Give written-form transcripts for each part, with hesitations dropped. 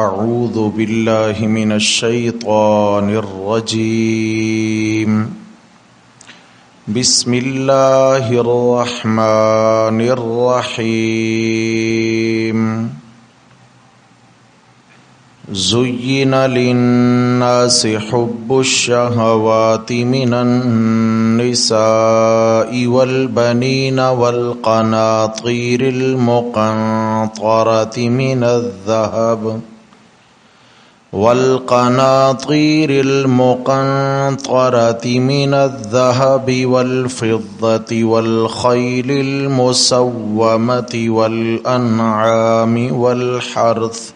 اعوذ باللہ من الشیطان الرجیم بسم اللہ الرحمن الرحیم زین للناس حب الشہوات من النساء والبنین والقناطیر المقنطرة من الذهب والفضة والخيل المسومة والأنعام والحرث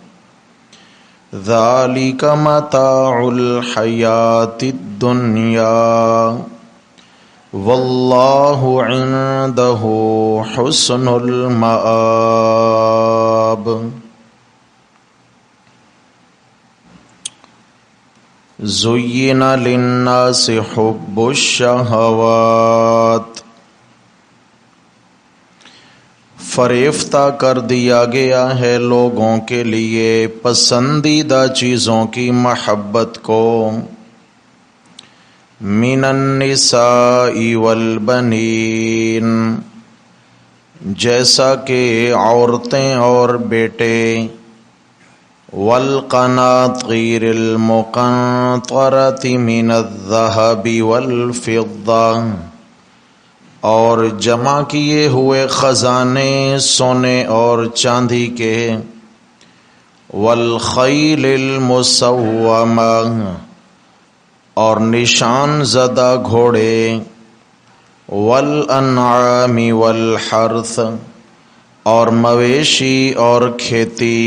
ذلك متاع الحياة الدنيا والله عنده حسن المآب زین للناس حب الشہوات، فریفتہ کر دیا گیا ہے لوگوں کے لیے پسندیدہ چیزوں کی محبت کو، من النساء والبنین، جیسا کہ عورتیں اور بیٹے، والقناطیر المقنطرة من الذهب والفضة، اور جمع کیے ہوئے خزانے سونے اور چاندی کے، والخیل المسومة، اور نشان زدہ گھوڑے، والانعام والحرث، اور مویشی اور کھیتی،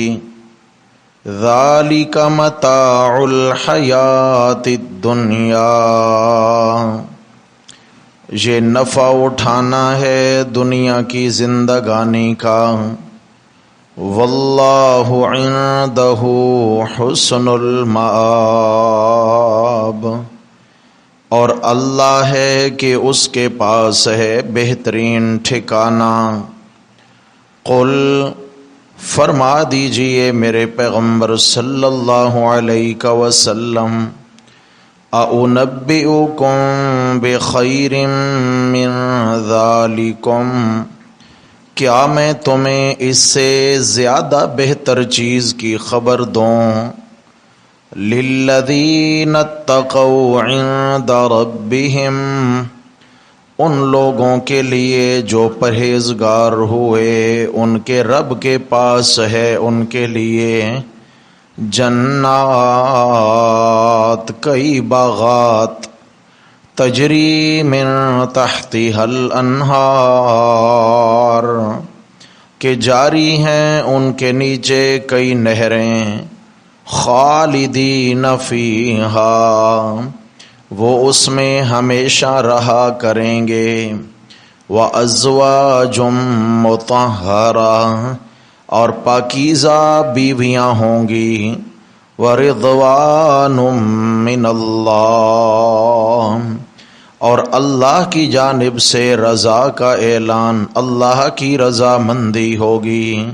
ذالک متاع الحیات الدنیا، یہ نفع اٹھانا ہے دنیا کی زندگانی کا، واللہ عنده حسن المآب، اور اللہ ہے کہ اس کے پاس ہے بہترین ٹھکانہ۔ قل، فرما دیجئے میرے پیغمبر صلی اللہ علیہ وسلم، اُنبئکم بخیر من ذالکم، کیا میں تمہیں اس سے زیادہ بہتر چیز کی خبر دوں، للذین اتقوا عند ربہم، ان لوگوں کے لیے جو پرہیزگار ہوئے ان کے رب کے پاس ہے ان کے لیے جنات، کئی باغات، تجری من تحتها الانہار، کہ جاری ہیں ان کے نیچے کئی نہریں، خالدین فیہا، وہ اس میں ہمیشہ رہا کریں گے، وَأَزْوَاجٌ مُطَہَّرَةٌ، اور پاکیزہ بیویاں ہوں گی، وَرِضْوَانٌ مِّنَ اللَّهِ، اور اللہ کی جانب سے رضا کا اعلان، اللہ کی رضا مندی ہوگی،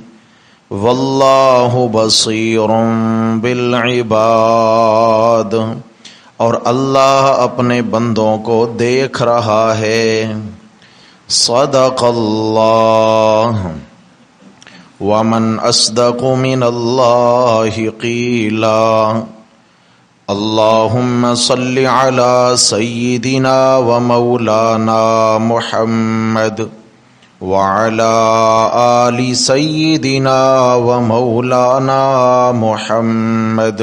وَاللَّهُ بَصِيرٌ بِالْعِبَادِ، اور اللہ اپنے بندوں کو دیکھ رہا ہے۔ صدق اللہ، ومن اصدق من اللہ قیلا۔ اللہم صل علی سیدنا و مولانا محمد وعلی آل سیدنا و مولانا محمد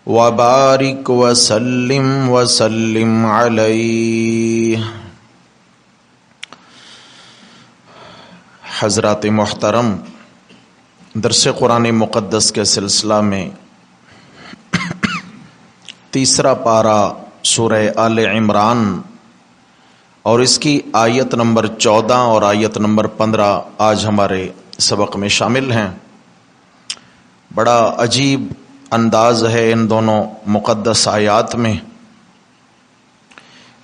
وبارک وسلم علیہ۔ حضرات محترم، درس قرآن مقدس کے سلسلہ میں تیسرا پارہ سورہ آل عمران اور اس کی آیت نمبر 14 اور آیت نمبر 15 آج ہمارے سبق میں شامل ہیں۔ بڑا عجیب انداز ہے ان دونوں مقدس آیات میں۔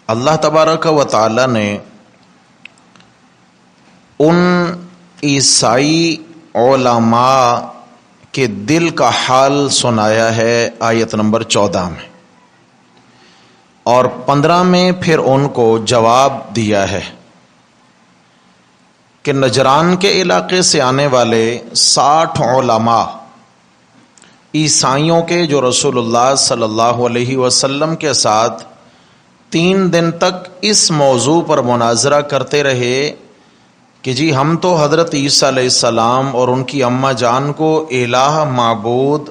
اللہ تبارک و تعالی نے ان عیسائی علماء کہ دل کا حال سنایا ہے آیت نمبر 14 میں، اور 15 میں پھر ان کو جواب دیا ہے کہ نجران کے علاقے سے آنے والے 60 علماء عیسائیوں کے جو رسول اللہ صلی اللہ علیہ وسلم کے ساتھ 3 دن تک اس موضوع پر مناظرہ کرتے رہے کہ جی ہم تو حضرت عیسیٰ علیہ السلام اور ان کی اماں جان کو الہ، معبود،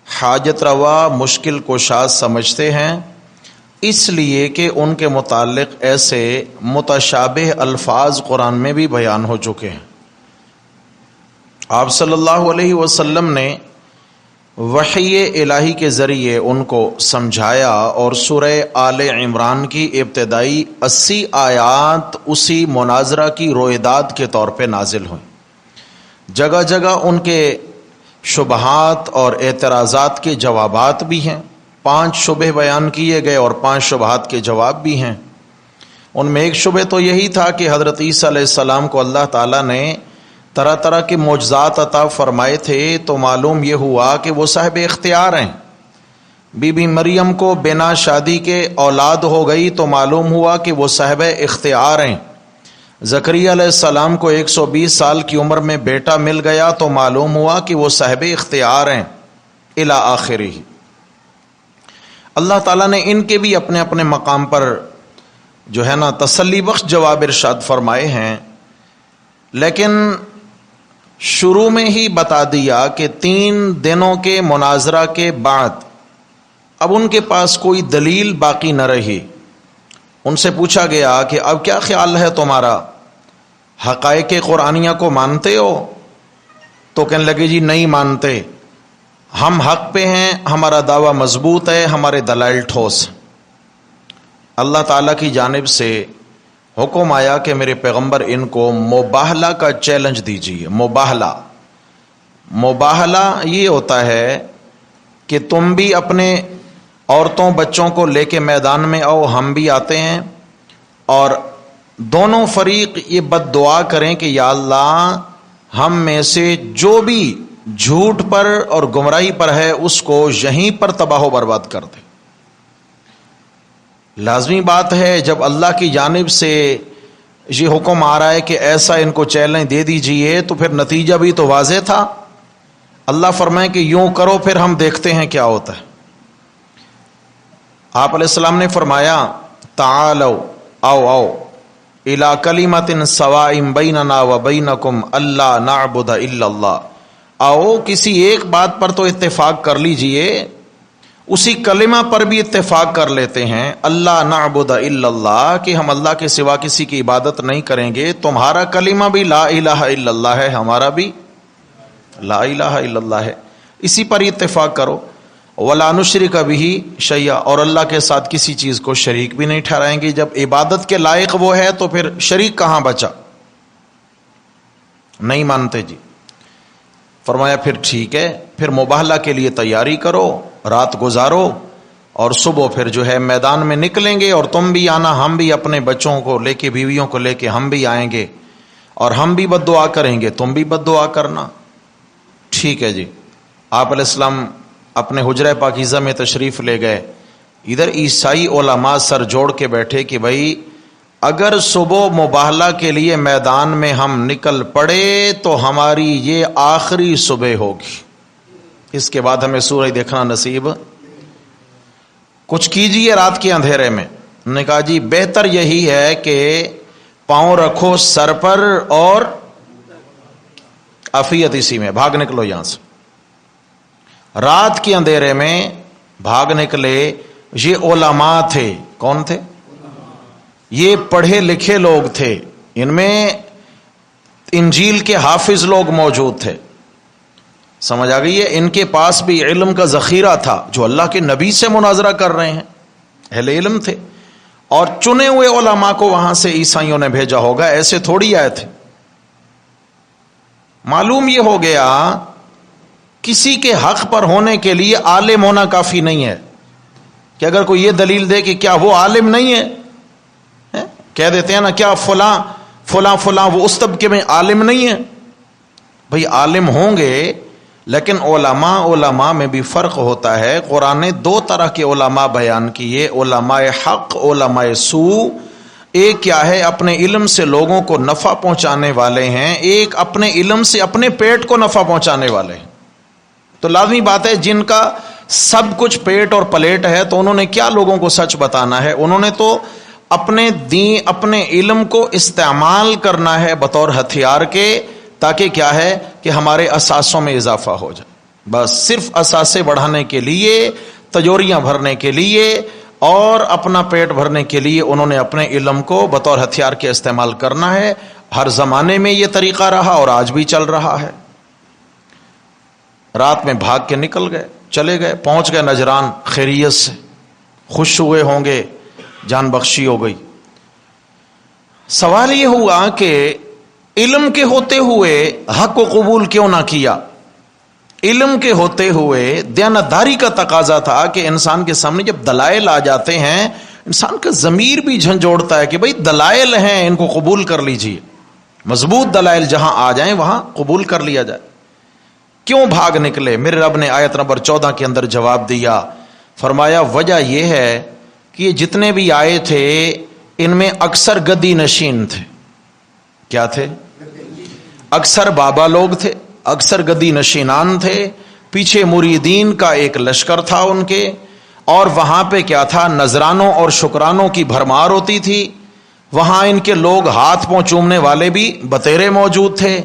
حاجت روا، مشکل کشا سمجھتے ہیں، اس لیے کہ ان کے متعلق ایسے متشابہ الفاظ قرآن میں بھی بیان ہو چکے ہیں۔ آپ صلی اللہ علیہ وسلم نے وحی الہی کے ذریعے ان کو سمجھایا، اور سورہ آل عمران کی ابتدائی 80 آیات اسی مناظرہ کی رویداد کے طور پہ نازل ہوئیں۔ جگہ جگہ ان کے شبہات اور اعتراضات کے جوابات بھی ہیں، 5 شبہ بیان کیے گئے اور 5 شبہات کے جواب بھی ہیں۔ ان میں ایک شبہ تو یہی تھا کہ حضرت عیسیٰ علیہ السلام کو اللہ تعالیٰ نے طرح طرح کے معجزات عطا فرمائے تھے، تو معلوم یہ ہوا کہ وہ صاحب اختیار ہیں۔ بی بی مریم کو بنا شادی کے اولاد ہو گئی تو معلوم ہوا کہ وہ صاحب اختیار ہیں۔ زکریا علیہ السلام کو 120 سال کی عمر میں بیٹا مل گیا تو معلوم ہوا کہ وہ صاحب اختیار ہیں، الی آخرہ۔ اللہ تعالیٰ نے ان کے بھی اپنے اپنے مقام پر جو ہے نا تسلی بخش جواب ارشاد فرمائے ہیں، لیکن شروع میں ہی بتا دیا کہ 3 دنوں کے مناظرہ کے بعد اب ان کے پاس کوئی دلیل باقی نہ رہی۔ ان سے پوچھا گیا کہ اب کیا خیال ہے تمہارا، حقائق قرآنیہ کو مانتے ہو؟ تو کہنے لگے جی نہیں مانتے، ہم حق پہ ہیں، ہمارا دعویٰ مضبوط ہے، ہمارے دلائل ٹھوس۔ اللہ تعالیٰ کی جانب سے حکم آیا کہ میرے پیغمبر ان کو مباہلہ کا چیلنج دیجیے۔ مباہلہ یہ ہوتا ہے کہ تم بھی اپنے عورتوں بچوں کو لے کے میدان میں آؤ، ہم بھی آتے ہیں، اور دونوں فریق یہ بد دعا کریں کہ یا اللہ ہم میں سے جو بھی جھوٹ پر اور گمراہی پر ہے اس کو یہیں پر تباہ و برباد کر دے۔ لازمی بات ہے جب اللہ کی جانب سے یہ حکم آ رہا ہے کہ ایسا ان کو چیلنج دے دیجئے تو پھر نتیجہ بھی تو واضح تھا۔ اللہ فرمائے کہ یوں کرو پھر ہم دیکھتے ہیں کیا ہوتا ہے۔ آپ علیہ السلام نے فرمایا تعالوا آؤ الی کلمۃ سواء بیننا وبینکم الا نعبد الا اللہ، آؤ کسی ایک بات پر تو اتفاق کر لیجئے، اسی کلمہ پر بھی اتفاق کر لیتے ہیں، اللہ نعبد الا اللہ، کہ ہم اللہ کے سوا کسی کی عبادت نہیں کریں گے۔ تمہارا کلمہ بھی لا الہ الا اللہ ہے، ہمارا بھی لا الہ الا اللہ ہے، اسی پر اتفاق کرو۔ ولا نشرک بہ شیئا، اور اللہ کے ساتھ کسی چیز کو شریک بھی نہیں ٹھہرائیں گے۔ جب عبادت کے لائق وہ ہے تو پھر شریک کہاں بچا؟ نہیں مانتے جی۔ فرمایا پھر ٹھیک ہے، پھر مباہلہ کے لیے تیاری کرو، رات گزارو، اور صبح پھر جو ہے میدان میں نکلیں گے، اور تم بھی آنا، ہم بھی اپنے بچوں کو لے کے، بیویوں کو لے کے ہم بھی آئیں گے، اور ہم بھی بد دعا کریں گے، تم بھی بد دعا کرنا۔ ٹھیک ہے جی۔ آپ علیہ السلام اپنے حجرہ پاکیزہ میں تشریف لے گئے، ادھر عیسائی علماء سر جوڑ کے بیٹھے کہ بھائی اگر صبح مباہلہ کے لیے میدان میں ہم نکل پڑے تو ہماری یہ آخری صبح ہوگی، اس کے بعد ہمیں سورج دیکھنا نصیب، کچھ کیجئے رات کے اندھیرے میں۔ انہوں نے کہا جی بہتر یہی ہے کہ پاؤں رکھو سر پر اور عافیت اسی میں، بھاگ نکلو یہاں سے۔ رات کے اندھیرے میں بھاگ نکلے۔ یہ علماء تھے، کون تھے؟ یہ پڑھے لکھے لوگ تھے، ان میں انجیل کے حافظ لوگ موجود تھے، سمجھ آ گئی ہے؟ ان کے پاس بھی علم کا ذخیرہ تھا، جو اللہ کے نبی سے مناظرہ کر رہے ہیں، اہل علم تھے، اور چنے ہوئے علماء کو وہاں سے عیسائیوں نے بھیجا ہوگا، ایسے تھوڑی آئے تھے۔ معلوم یہ ہو گیا کسی کے حق پر ہونے کے لیے عالم ہونا کافی نہیں ہے، کہ اگر کوئی یہ دلیل دے کہ کیا وہ عالم نہیں ہے، کہہ دیتے ہیں نا کیا فلاں فلاں فلاں وہ اس طبقے میں عالم نہیں ہے۔ بھئی عالم ہوں گے لیکن علماء میں بھی فرق ہوتا ہے. قرآن نے دو طرح کے علماء بیان کیے, علماء حق, علماء سو. ایک کیا ہے, اپنے علم سے لوگوں کو نفع پہنچانے والے ہیں, ایک اپنے علم سے اپنے پیٹ کو نفع پہنچانے والے ہیں. تو لازمی بات ہے جن کا سب کچھ پیٹ اور پلیٹ ہے تو انہوں نے کیا لوگوں کو سچ بتانا ہے, انہوں نے تو اپنے دین, اپنے علم کو استعمال کرنا ہے بطور ہتھیار کے, تاکہ کیا ہے کہ ہمارے اثاثوں میں اضافہ ہو جائے. بس صرف اثاثے بڑھانے کے لیے, تجوریاں بھرنے کے لیے اور اپنا پیٹ بھرنے کے لیے انہوں نے اپنے علم کو بطور ہتھیار کے استعمال کرنا ہے. ہر زمانے میں یہ طریقہ رہا اور آج بھی چل رہا ہے. رات میں بھاگ کے نکل گئے, چلے گئے, پہنچ گئے نجران خیریت سے, خوش ہوئے ہوں گے, جان بخشی ہو گئی. سوال یہ ہوا کہ علم کے ہوتے ہوئے حق کو قبول کیوں نہ کیا؟ علم کے ہوتے ہوئے دیانتداری کا تقاضا تھا کہ انسان کے سامنے جب دلائل آ جاتے ہیں انسان کا ضمیر بھی جھنجھوڑتا ہے کہ بھئی دلائل ہیں, ان کو قبول کر لیجئے. مضبوط دلائل جہاں آ جائیں وہاں قبول کر لیا جائے. کیوں بھاگ نکلے؟ میرے رب نے آیت نمبر 14 کے اندر جواب دیا. فرمایا وجہ یہ ہے کہ یہ جتنے بھی آئے تھے ان میں اکثر گدی نشین تھے. کیا تھے؟ اکثر بابا لوگ تھے, اکثر گدی نشینان تھے. پیچھے مریدین کا ایک لشکر تھا ان کے, اور وہاں پہ کیا تھا, نذرانوں اور شکرانوں کی بھرمار ہوتی تھی. وہاں ان کے لوگ ہاتھ پاؤں چومنے والے بھی بتیرے موجود تھے.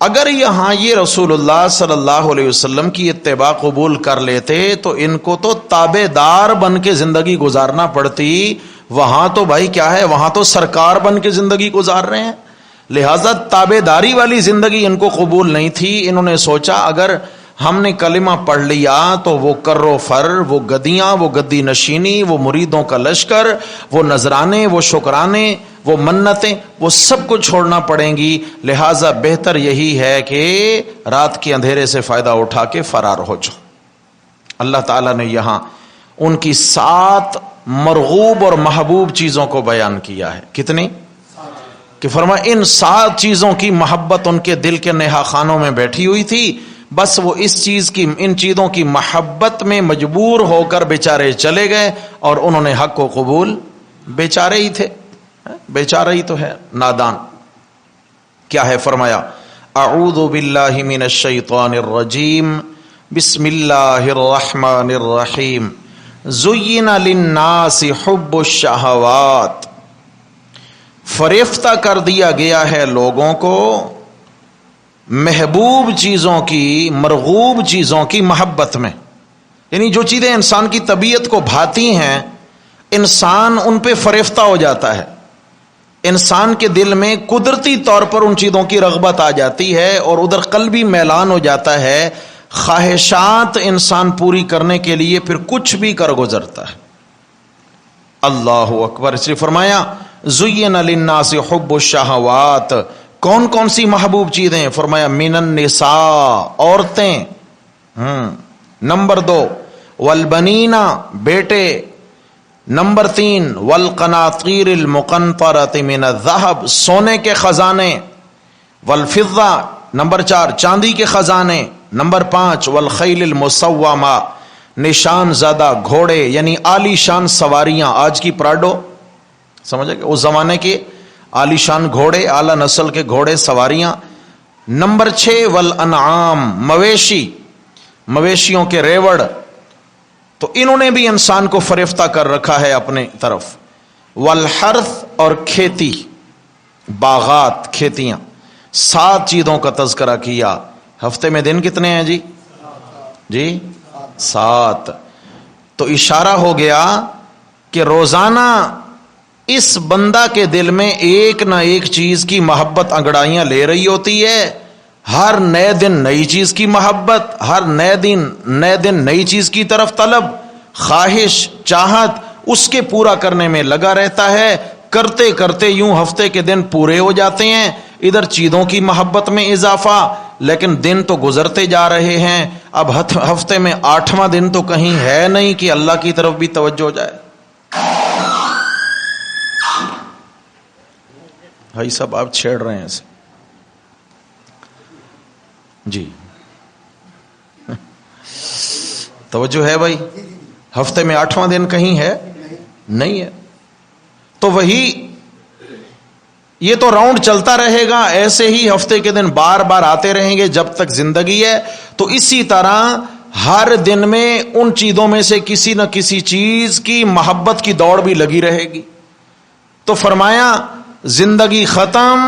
اگر یہاں یہ رسول اللہ صلی اللہ علیہ وسلم کی اتباع قبول کر لیتے تو ان کو تو تابع دار بن کے زندگی گزارنا پڑتی. وہاں تو بھائی کیا ہے, وہاں تو سرکار بن کے زندگی گزار رہے ہیں. لہذا تابع داری والی زندگی ان کو قبول نہیں تھی. انہوں نے سوچا اگر ہم نے کلمہ پڑھ لیا تو وہ کر و فر, وہ گدیاں, وہ گدی نشینی, وہ مریدوں کا لشکر, وہ نذرانے, وہ شکرانے, وہ منتیں, وہ سب کو چھوڑنا پڑیں گی. لہذا بہتر یہی ہے کہ رات کے اندھیرے سے فائدہ اٹھا کے فرار ہو جاؤ. اللہ تعالیٰ نے یہاں ان کی 7 مرغوب اور محبوب چیزوں کو بیان کیا ہے. کتنی؟ کہ فرمایا ان 7 چیزوں کی محبت ان کے دل کے نہا خانوں میں بیٹھی ہوئی تھی. بس وہ اس چیز کی, ان چیزوں کی محبت میں مجبور ہو کر بیچارے چلے گئے اور انہوں نے حق کو قبول, بیچارے ہی تھے, بیچارہ ہی تو ہے, نادان. کیا ہے؟ فرمایا اعوذ باللہ من الشیطان الرجیم بسم اللہ الرحمن الرحیم زین للناس حب الشہوات. فریفتہ کر دیا گیا ہے لوگوں کو محبوب چیزوں کی, مرغوب چیزوں کی محبت میں. یعنی جو چیزیں انسان کی طبیعت کو بھاتی ہیں انسان ان پہ فریفتہ ہو جاتا ہے. انسان کے دل میں قدرتی طور پر ان چیزوں کی رغبت آ جاتی ہے اور ادھر قلبی میلان ہو جاتا ہے. خواہشات انسان پوری کرنے کے لیے پھر کچھ بھی کر گزرتا ہے. اللہ اکبر. اس لیے فرمایا زین للناس حب الشہوات. کون کون سی محبوب چیزیں؟ فرمایا من النساء, عورتیں. نمبر 2 والبنینا, بیٹے. نمبر 3 والقناطیر المقنطرۃ من الذهب, سونے کے خزانے. والفضہ, نمبر 4 چاندی کے خزانے. نمبر 5 والخیل المسومہ, نشان زدہ گھوڑے یعنی عالی شان سواریاں. آج کی پراڈو سمجھے کہ اس زمانے کے عالی شان گھوڑے, اعلی نسل کے گھوڑے, سواریاں. نمبر 6 والانعام, مویشی, مویشیوں کے ریوڑ. تو انہوں نے بھی انسان کو فریفتہ کر رکھا ہے اپنے طرف. والحرث, اور کھیتی, باغات, کھیتیاں. 7 چیزوں کا تذکرہ کیا. ہفتے میں دن کتنے ہیں جی 7. تو اشارہ ہو گیا کہ روزانہ اس بندہ کے دل میں ایک نہ ایک چیز کی محبت انگڑائیاں لے رہی ہوتی ہے. ہر نئے دن نئی چیز کی محبت, ہر نئے دن نئی چیز کی طرف طلب, خواہش, چاہت, اس کے پورا کرنے میں لگا رہتا ہے. کرتے کرتے یوں ہفتے کے دن پورے ہو جاتے ہیں. ادھر چیزوں کی محبت میں اضافہ, لیکن دن تو گزرتے جا رہے ہیں. اب ہفتے میں 8واں دن تو کہیں ہے نہیں کہ اللہ کی طرف بھی توجہ ہو جائے. بھائی صاحب آپ چھیڑ رہے ہیں اسے. جی توجہ ہے بھائی؟ ہفتے میں 8واں دن کہیں ہے؟ نہیں ہے. تو وہی یہ تو راؤنڈ چلتا رہے گا، ایسے ہی ہفتے کے دن بار بار آتے رہیں گے جب تک زندگی ہے. تو اسی طرح ہر دن میں ان چیزوں میں سے کسی نہ کسی چیز کی محبت کی دوڑ بھی لگی رہے گی. تو فرمایا زندگی ختم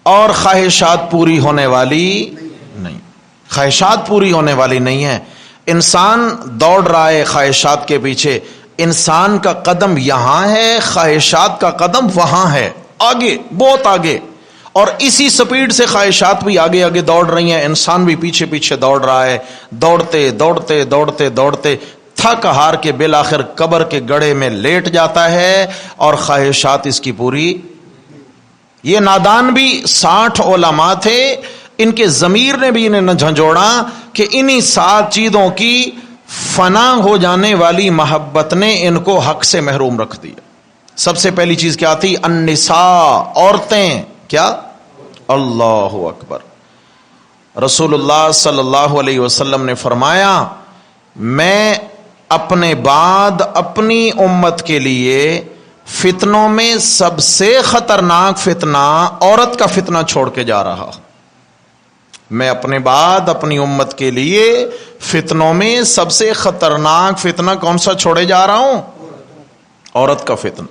اور خواہشات پوری ہونے والی نہیں. خواہشات پوری ہونے والی نہیں ہے. انسان دوڑ رہا ہے خواہشات کے پیچھے. انسان کا قدم یہاں ہے، خواہشات کا قدم وہاں ہے، آگے، بہت آگے. اور اسی سپیڈ سے خواہشات بھی آگے آگے دوڑ رہی ہیں، انسان بھی پیچھے پیچھے دوڑ رہا ہے. دوڑتے دوڑتے دوڑتے دوڑتے تھک ہار کے بالآخر قبر کے گڑھے میں لیٹ جاتا ہے اور خواہشات اس کی پوری. یہ نادان بھی 60 علماء تھے، ان کے ضمیر نے بھی انہیں نہ جھنجھوڑا کہ انہی 7 چیزوں کی فنا ہو جانے والی محبت نے ان کو حق سے محروم رکھ دیا. سب سے پہلی چیز کیا تھی؟ النساء، عورتیں. کیا؟ اللہ اکبر. رسول اللہ صلی اللہ علیہ وسلم نے فرمایا میں اپنے بعد اپنی امت کے لیے فتنوں میں سب سے خطرناک فتنہ عورت کا فتنہ چھوڑ کے جا رہا ہوں. میں اپنے بعد اپنی امت کے لیے فتنوں میں سب سے خطرناک فتنہ کون سا چھوڑے جا رہا ہوں؟ عورت کا فتنہ.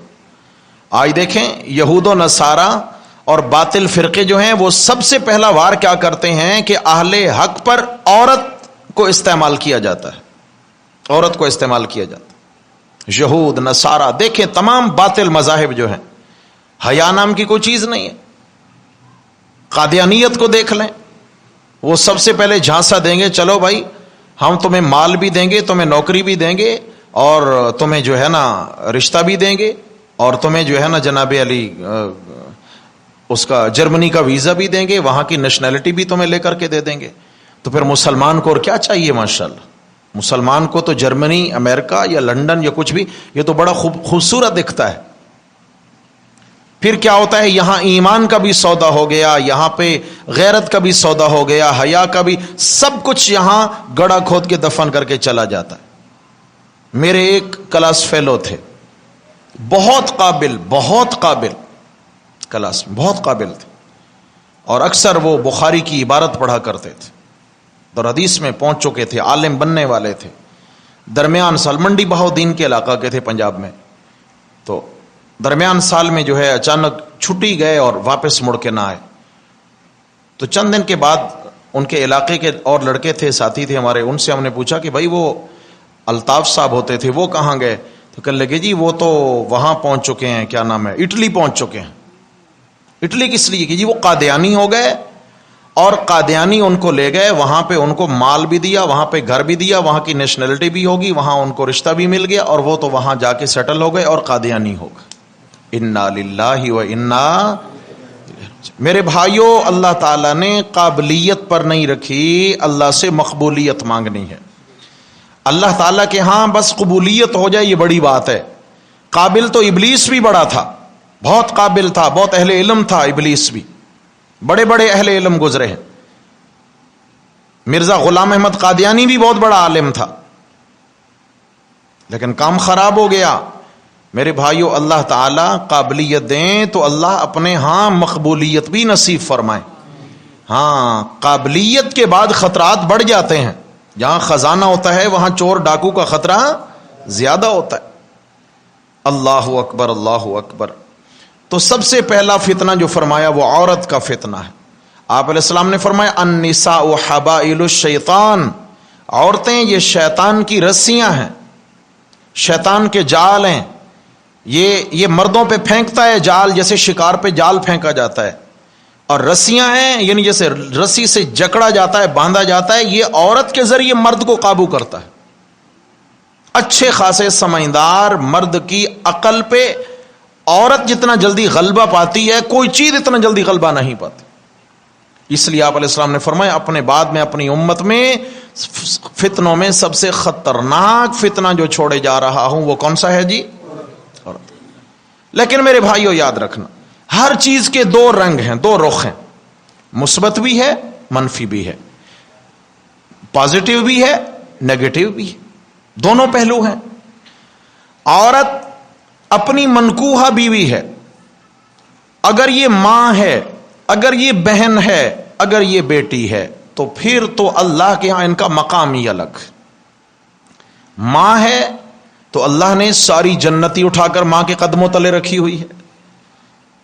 آج دیکھیں یہود و نصارہ اور باطل فرقے جو ہیں وہ سب سے پہلا وار کیا کرتے ہیں کہ اہل حق پر عورت کو استعمال کیا جاتا ہے. عورت کو استعمال کیا جاتا ہے. یہود نصارہ دیکھیں تمام باطل مذاہب جو ہیں، حیا نام کی کوئی چیز نہیں ہے. قادیانیت کو دیکھ لیں، وہ سب سے پہلے جھانسا دیں گے چلو بھائی ہم تمہیں مال بھی دیں گے، تمہیں نوکری بھی دیں گے، اور تمہیں جو ہے نا رشتہ بھی دیں گے، اور تمہیں جو ہے نا جناب علی اس کا جرمنی کا ویزا بھی دیں گے، وہاں کی نیشنلٹی بھی تمہیں لے کر کے دے دیں گے. تو پھر مسلمان کو اور کیا چاہیے؟ ماشاءاللہ مسلمان کو تو جرمنی، امریکہ یا لندن یا کچھ بھی یہ تو بڑا خوبصورت دکھتا ہے. پھر کیا ہوتا ہے؟ یہاں ایمان کا بھی سودا ہو گیا، یہاں پہ غیرت کا بھی سودا ہو گیا، حیا کا بھی، سب کچھ یہاں گڑا کھود کے دفن کر کے چلا جاتا ہے. میرے ایک کلاس فیلو تھے، بہت قابل کلاس میں بہت قابل تھے، اور اکثر وہ بخاری کی عبارت پڑھا کرتے تھے اور حدیث میں پہنچ چکے تھے، عالم بننے والے تھے. درمیان سال منڈی بہاؤدین کے علاقہ کے تھے پنجاب میں. تو درمیان سال میں جو ہے اچانک چھٹی گئے اور واپس مڑ کے نہ آئے. تو چند دن کے بعد ان کے علاقے کے اور لڑکے تھے، ساتھی تھے ہمارے، ان سے ہم نے پوچھا کہ بھائی وہ الطاف صاحب ہوتے تھے وہ کہاں گئے؟ تو کہنے لگے جی وہ تو وہاں پہنچ چکے ہیں، کیا نام ہے، اٹلی پہنچ چکے ہیں. اٹلی کس لیے؟ کہ جی وہ قادیانی ہو گئے، اور قادیانی ان کو لے گئے، وہاں پہ ان کو مال بھی دیا، وہاں پہ گھر بھی دیا، وہاں کی نیشنلٹی بھی ہوگی، وہاں ان کو رشتہ بھی مل گیا، اور وہ تو وہاں جا کے سیٹل ہو گئے اور قادیانی ہو گئے. انا للہ و انا. میرے بھائیوں اللہ تعالیٰ نے قابلیت پر نہیں رکھی، اللہ سے مقبولیت مانگنی ہے. اللہ تعالیٰ کے ہاں بس قبولیت ہو جائے یہ بڑی بات ہے. قابل تو ابلیس بھی بڑا تھا، بہت قابل تھا، بہت اہل علم تھا. ابلیس بھی بڑے بڑے اہل علم گزرے ہیں. مرزا غلام احمد قادیانی بھی بہت بڑا عالم تھا، لیکن کام خراب ہو گیا. میرے بھائیو اللہ تعالیٰ قابلیت دیں تو اللہ اپنے ہاں مقبولیت بھی نصیب فرمائے. ہاں قابلیت کے بعد خطرات بڑھ جاتے ہیں. جہاں خزانہ ہوتا ہے وہاں چور ڈاکو کا خطرہ زیادہ ہوتا ہے. اللہ اکبر اللہ اکبر. تو سب سے پہلا فتنہ جو فرمایا وہ عورت کا فتنہ ہے. آپ علیہ السلام نے فرمایا النساء حبائل الشیطان، عورتیں یہ شیطان کی رسیاں ہیں، شیطان کے جال ہیں. یہ مردوں پہ پھینکتا ہے جال، جیسے شکار پہ جال پھینکا جاتا ہے، اور رسیاں ہیں یعنی جیسے رسی سے جکڑا جاتا ہے، باندھا جاتا ہے، یہ عورت کے ذریعے مرد کو قابو کرتا ہے. اچھے خاصے سمجھدار مرد کی عقل پہ عورت جتنا جلدی غلبہ پاتی ہے کوئی چیز اتنا جلدی غلبہ نہیں پاتی. اس لیے آپ علیہ السلام نے فرمایا اپنے بعد میں اپنی امت میں فتنوں میں سب سے خطرناک فتنہ جو چھوڑے جا رہا ہوں وہ کون سا ہے جی؟ عورت. لیکن میرے بھائیو یاد رکھنا ہر چیز کے دو رنگ ہیں، دو رخ ہیں، مثبت بھی ہے منفی بھی ہے، پازیٹیو بھی ہے نیگیٹو بھی ہے. دونوں پہلو ہیں. عورت اپنی منکوحہ بیوی ہے، اگر یہ ماں ہے، اگر یہ بہن ہے، اگر یہ بیٹی ہے، تو پھر تو اللہ کے ہاں ان کا مقام ہی الگ. ماں ہے تو اللہ نے ساری جنتی اٹھا کر ماں کے قدموں تلے رکھی ہوئی ہے.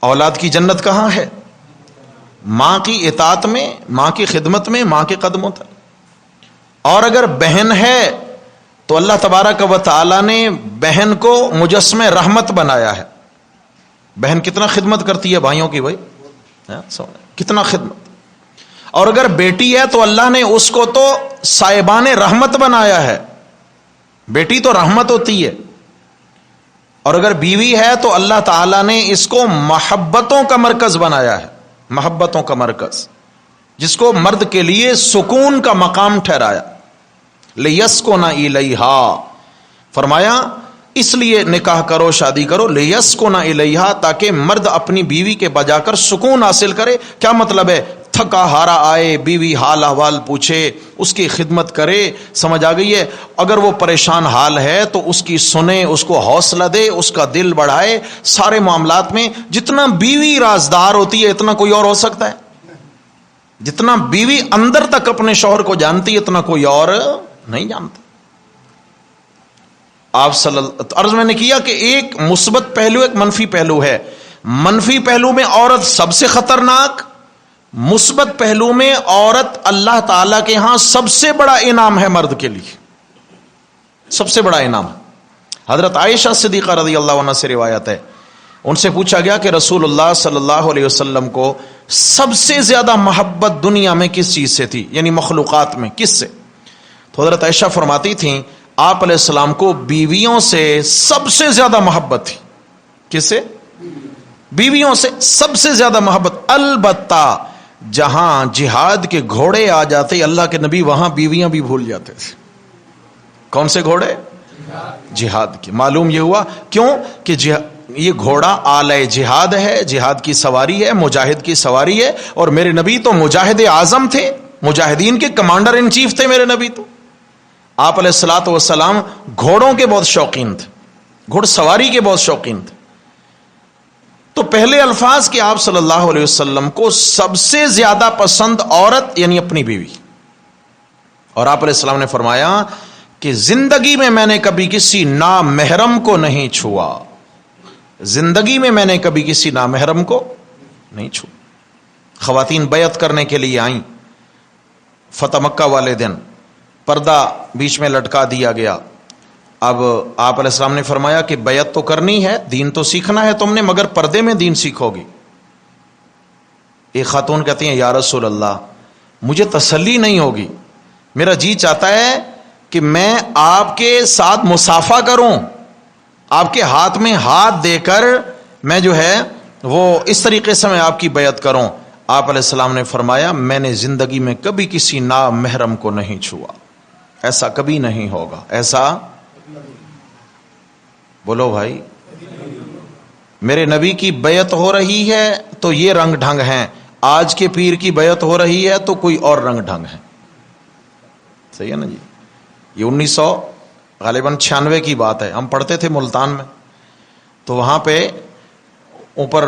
اولاد کی جنت کہاں ہے؟ ماں کی اطاعت میں، ماں کی خدمت میں، ماں کے قدموں تلے. اور اگر بہن ہے تو اللہ تبارک و تعالی نے بہن کو مجسمہ رحمت بنایا ہے. بہن کتنا خدمت کرتی ہے بھائیوں کی، بھائی کتنا خدمت. اور اگر بیٹی ہے تو اللہ نے اس کو تو صاحبان رحمت بنایا ہے. بیٹی تو رحمت ہوتی ہے. اور اگر بیوی ہے تو اللہ تعالی نے اس کو محبتوں کا مرکز بنایا ہے، محبتوں کا مرکز، جس کو مرد کے لیے سکون کا مقام ٹھہرایا. لیسکن الیہا، فرمایا اس لیے نکاح کرو، شادی کرو، لیسکن الیہا، تاکہ مرد اپنی بیوی کے بجا کر سکون حاصل کرے. کیا مطلب ہے؟ تھکا ہارا آئے، بیوی حال احوال پوچھے، اس کی خدمت کرے. سمجھ آ گئی ہے؟ اگر وہ پریشان حال ہے تو اس کی سنے، اس کو حوصلہ دے، اس کا دل بڑھائے. سارے معاملات میں جتنا بیوی رازدار ہوتی ہے اتنا کوئی اور ہو سکتا ہے؟ جتنا بیوی اندر تک اپنے شوہر کو جانتی ہے اتنا کوئی اور نہیں جانتا. آپ عرض میں نے کیا کہ ایک مثبت پہلو، ایک منفی پہلو ہے. منفی پہلو میں عورت سب سے خطرناک، مثبت پہلو میں عورت اللہ تعالی کے ہاں سب سے بڑا انعام ہے. مرد کے لیے سب سے بڑا انعام. حضرت عائشہ صدیقہ رضی اللہ عنہ سے روایت ہے، ان سے پوچھا گیا کہ رسول اللہ صلی اللہ علیہ وسلم کو سب سے زیادہ محبت دنیا میں کس چیز سے تھی، یعنی مخلوقات میں کس سے؟ تو حضرت عائشہ فرماتی تھیں آپ علیہ السلام کو بیویوں سے سب سے زیادہ محبت تھی. کس سے؟ بیویوں سے سب سے زیادہ محبت. البتہ جہاں جہاد کے گھوڑے آ جاتے اللہ کے نبی وہاں بیویاں بھی بھول جاتے تھے. کون سے گھوڑے؟ جہاد کے. معلوم یہ ہوا کیوں کہ یہ گھوڑا آلہ جہاد ہے، جہاد کی سواری ہے، مجاہد کی سواری ہے. اور میرے نبی تو مجاہد اعظم تھے، مجاہدین کے کمانڈر ان چیف تھے میرے نبی. تو آپ علیہ الصلوۃ والسلام گھوڑوں کے بہت شوقین تھے، گھڑ سواری کے بہت شوقین تھے. تو پہلے الفاظ کہ آپ صلی اللہ علیہ وسلم کو سب سے زیادہ پسند عورت یعنی اپنی بیوی. اور آپ علیہ السلام نے فرمایا کہ زندگی میں میں نے کبھی کسی نامحرم کو نہیں چھوا. زندگی میں میں نے کبھی کسی نامحرم کو نہیں چھوا. خواتین بیعت کرنے کے لیے آئیں. فتح مکہ والے دن پردہ بیچ میں لٹکا دیا گیا. اب آپ علیہ السلام نے فرمایا کہ بیعت تو کرنی ہے، دین تو سیکھنا ہے تم نے، مگر پردے میں دین سیکھو گی. ایک خاتون کہتی ہیں یا رسول اللہ مجھے تسلی نہیں ہوگی، میرا جی چاہتا ہے کہ میں آپ کے ساتھ مصافحہ کروں، آپ کے ہاتھ میں ہاتھ دے کر میں جو ہے وہ اس طریقے سے میں آپ کی بیعت کروں. آپ علیہ السلام نے فرمایا میں نے زندگی میں کبھی کسی نامحرم کو نہیں چھوا. ایسا کبھی نہیں ہوگا. ایسا بولو بھائی، میرے نبی کی بیعت ہو رہی ہے تو یہ رنگ ڈھنگ ہیں، آج کے پیر کی بیعت ہو رہی ہے تو کوئی اور رنگ ڈھنگ ہے. صحیح ہے نا جی؟ یہ 1996 کی بات ہے. ہم پڑھتے تھے ملتان میں، تو وہاں پہ اوپر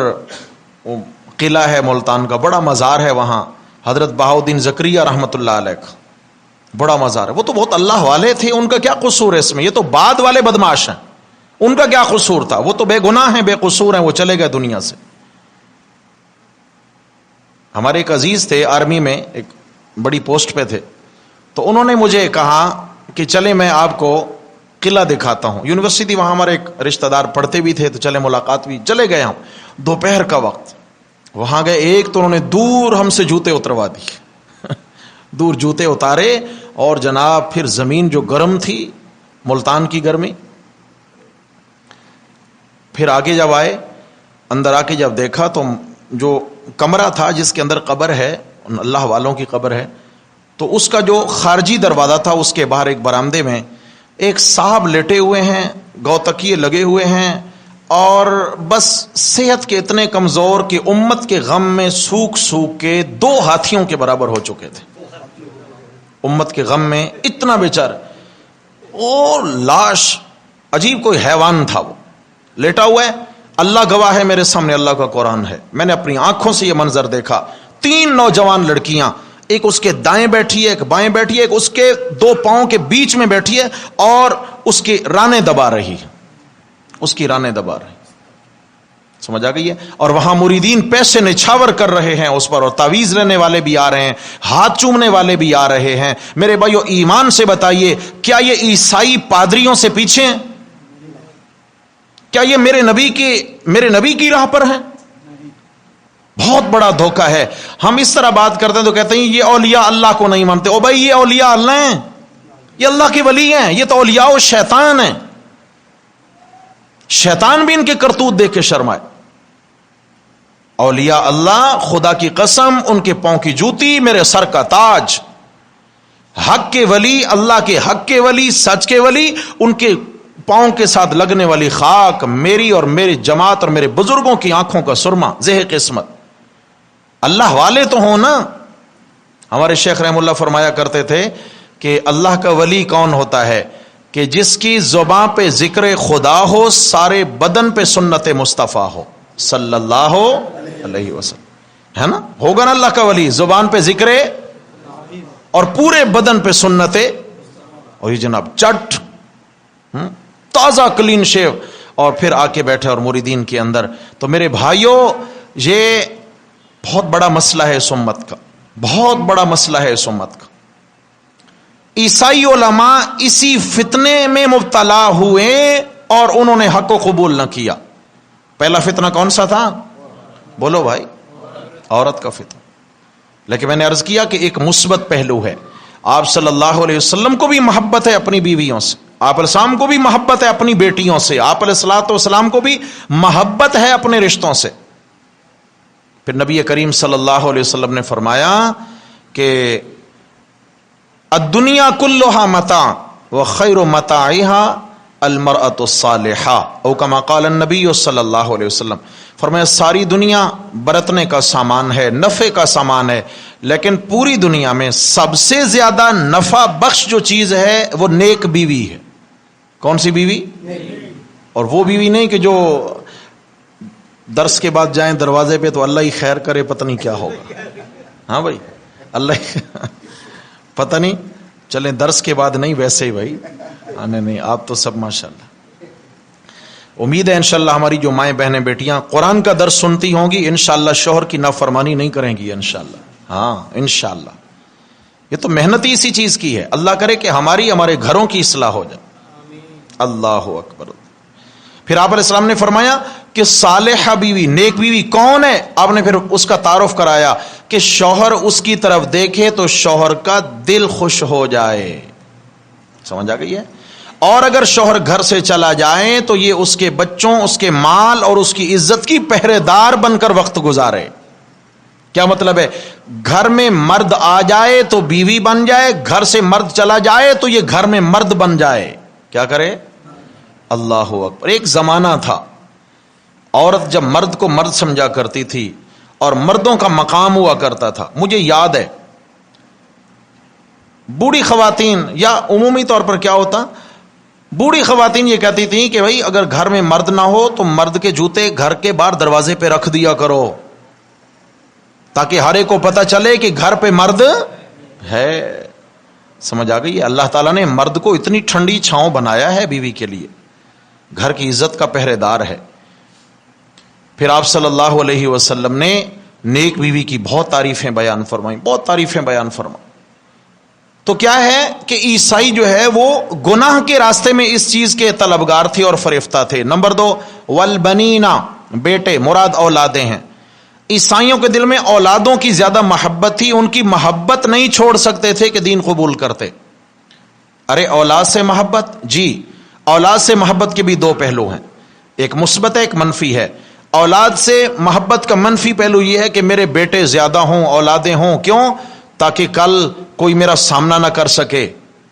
قلعہ ہے ملتان کا، بڑا مزار ہے وہاں، حضرت بہاؤالدین زکریا رحمۃ اللہ علیہ کا بڑا مزار ہے. وہ تو بہت اللہ والے تھے، ان کا کیا قصور ہے اس میں؟ یہ تو بعد والے بدماش ہیں، ان کا کیا قصور تھا؟ وہ تو بے گناہ ہیں، بے قصور ہیں، وہ چلے گئے دنیا سے. ہمارے ایک عزیز تھے آرمی میں، ایک بڑی پوسٹ پہ تھے، تو انہوں نے مجھے کہا کہ چلے میں آپ کو قلعہ دکھاتا ہوں. یونیورسٹی وہاں ہمارے ایک رشتہ دار پڑھتے بھی تھے، تو چلے ملاقات بھی. چلے گئے ہم، دوپہر کا وقت وہاں گئے. ایک تو انہوں نے دور ہم سے جوتے اتروا دیے دور جوتے اتارے، اور جناب پھر زمین جو گرم تھی، ملتان کی گرمی. پھر آگے جب آئے، اندر آ کے جب دیکھا تو جو کمرہ تھا جس کے اندر قبر ہے، اللہ والوں کی قبر ہے، تو اس کا جو خارجی دروازہ تھا اس کے باہر ایک برآمدے میں ایک صاحب لیٹے ہوئے ہیں، گوتکیے لگے ہوئے ہیں، اور بس صحت کے اتنے کمزور کہ امت کے غم میں سوکھ سوکھ کے 2 ہاتھیوں کے برابر ہو چکے تھے. امت کے غم میں اتنا بیچارہ. وہ لاش عجیب کوئی حیوان تھا، وہ لیٹا ہوا ہے. اللہ گواہ ہے میرے سامنے، اللہ کا قرآن ہے، میں نے اپنی آنکھوں سے یہ منظر دیکھا. 3 نوجوان لڑکیاں، ایک اس کے دائیں بیٹھی ہے، ایک بائیں بیٹھی ہے، ایک اس کے 2 پاؤں کے بیچ میں بیٹھی ہے اور اس کی رانے دبا رہی ہے، اس کی رانے دبا رہی. سمجھ آ گئی ہے؟ اور وہاں مریدین پیسے نچھاور کر رہے ہیں اس پر، اور تعویذ لینے والے بھی آ رہے ہیں، ہاتھ چومنے والے بھی آ رہے ہیں. میرے بھائیو ایمان سے بتائیے، کیا یہ عیسائی پادریوں سے پیچھے ہیں؟ کیا یہ میرے نبی کی راہ پر ہیں؟ بہت بڑا دھوکہ ہے. ہم اس طرح بات کرتے ہیں تو کہتے ہیں یہ اولیاء اللہ کو نہیں مانتے. او بھائی، یہ اولیاء اللہ ہیں، یہ اللہ کے ولی ہیں، یہ تو اولیاء و شیطان ہیں. شیطان بھی ان کے کرتوت دیکھ کے شرمائے. اولیاء اللہ، خدا کی قسم، ان کے پاؤں کی جوتی میرے سر کا تاج. حق کے ولی، اللہ کے حق کے ولی، سچ کے ولی، ان کے پاؤں کے ساتھ لگنے والی خاک میری اور میری جماعت اور میرے بزرگوں کی آنکھوں کا سرما، زہ قسمت. اللہ والے تو ہوں نا. ہمارے شیخ رحم اللہ فرمایا کرتے تھے کہ اللہ کا ولی کون ہوتا ہے؟ کہ جس کی زبان پہ ذکر خدا ہو، سارے بدن پہ سنت مصطفیٰ ہو صلی اللہ علیہ وسلم. ہے نا؟ ہوگا نا اللہ کا ولی، زبان پہ ذکر اور پورے بدن پہ سنت. اور یہ جناب چٹ تازہ کلین شیو، اور پھر آ کے بیٹھے اور مریدین کے اندر. تو میرے بھائیوں، یہ بہت بڑا مسئلہ ہے اس امت کا، بہت بڑا مسئلہ ہے اس امت کا. عیسائی علماء اسی فتنے میں مبتلا ہوئے اور انہوں نے حق کو قبول نہ کیا. پہلا فتنہ کون سا تھا؟ بولو بھائی. عورت کا فتنہ. لیکن میں نے عرض کیا کہ ایک مثبت پہلو ہے. آپ صلی اللہ علیہ وسلم کو بھی محبت ہے اپنی بیویوں سے، آپ علیہ السلام کو بھی محبت ہے اپنی بیٹیوں سے، آپ علیہ الصلوۃ والسلام کو بھی محبت ہے اپنے رشتوں سے. پھر نبی کریم صلی اللہ علیہ وسلم نے فرمایا کہ الدنیا کلھا متاع وخیر متاعها المرأة الصالحہ او کما قال النبی صلی اللہ علیہ وسلم. فرمایا ساری دنیا برتنے کا سامان ہے، نفع کا سامان ہے، لیکن پوری دنیا میں سب سے زیادہ نفع بخش جو چیز ہے وہ نیک بیوی ہے. کون سی بیوی؟ اور وہ بیوی نہیں کہ جو درس کے بعد جائیں دروازے پہ تو اللہ ہی خیر کرے، پتہ نہیں کیا ہوگا. ہاں بھائی، اللہ پتہ نہیں، چلیں درس کے بعد نہیں، ویسے ہی بھائی. نہیں، آپ تو سب ماشاءاللہ. امید ہے انشاءاللہ ہماری جو مائیں بہنیں بیٹیاں قرآن کا درس سنتی ہوں گی، انشاءاللہ شوہر کی نافرمانی نہیں کریں گی انشاءاللہ. ہاں انشاءاللہ. یہ تو محنت ہی اسی چیز کی ہے. اللہ کرے کہ ہمارے گھروں کی اصلاح ہو جائے. اللہ اکبر. پھر آپ علیہ السلام نے فرمایا کہ صالحہ بیوی، نیک بیوی کون ہے؟ آپ نے پھر اس کا تعارف کرایا کہ شوہر اس کی طرف دیکھے تو شوہر کا دل خوش ہو جائے. سمجھ آ گئی ہے؟ اور اگر شوہر گھر سے چلا جائے تو یہ اس کے بچوں، اس کے مال اور اس کی عزت کی پہرے دار بن کر وقت گزارے. کیا مطلب ہے؟ گھر میں مرد آ جائے تو بیوی بن جائے، گھر سے مرد چلا جائے تو یہ گھر میں مرد بن جائے. کیا کرے؟ اللہ اکبر. ایک زمانہ تھا عورت جب مرد کو مرد سمجھا کرتی تھی اور مردوں کا مقام ہوا کرتا تھا. مجھے یاد ہے بوڑھی خواتین، یا عمومی طور پر کیا ہوتا، بوڑھی خواتین یہ کہتی تھیں کہ بھائی اگر گھر میں مرد نہ ہو تو مرد کے جوتے گھر کے باہر دروازے پہ رکھ دیا کرو تاکہ ہر ایک کو پتہ چلے کہ گھر پہ مرد ہے. سمجھ آ گئی ہے؟ اللہ تعالیٰ نے مرد کو اتنی ٹھنڈی چھاؤں بنایا ہے بیوی کے لیے، گھر کی عزت کا پہرے دار ہے. پھر آپ صلی اللہ علیہ وسلم نے نیک بیوی کی بہت تعریفیں بیان فرمائیں، بہت تعریفیں بیان فرمائیں. تو کیا ہے کہ عیسائی جو ہے وہ گناہ کے راستے میں اس چیز کے طلبگار تھے اور فریفتہ تھے. نمبر 2 والبنینا، بیٹے مراد اولادیں ہیں. عیسائیوں کے دل میں اولادوں کی زیادہ محبت تھی، ان کی محبت نہیں چھوڑ سکتے تھے کہ دین قبول کرتے. ارے اولاد سے محبت، جی اولاد سے محبت کے بھی 2 پہلو ہیں، ایک مثبت ہے ایک منفی ہے. اولاد سے محبت کا منفی پہلو یہ ہے کہ میرے بیٹے زیادہ ہوں، اولادیں ہوں. کیوں؟ تاکہ کل کوئی میرا سامنا نہ کر سکے.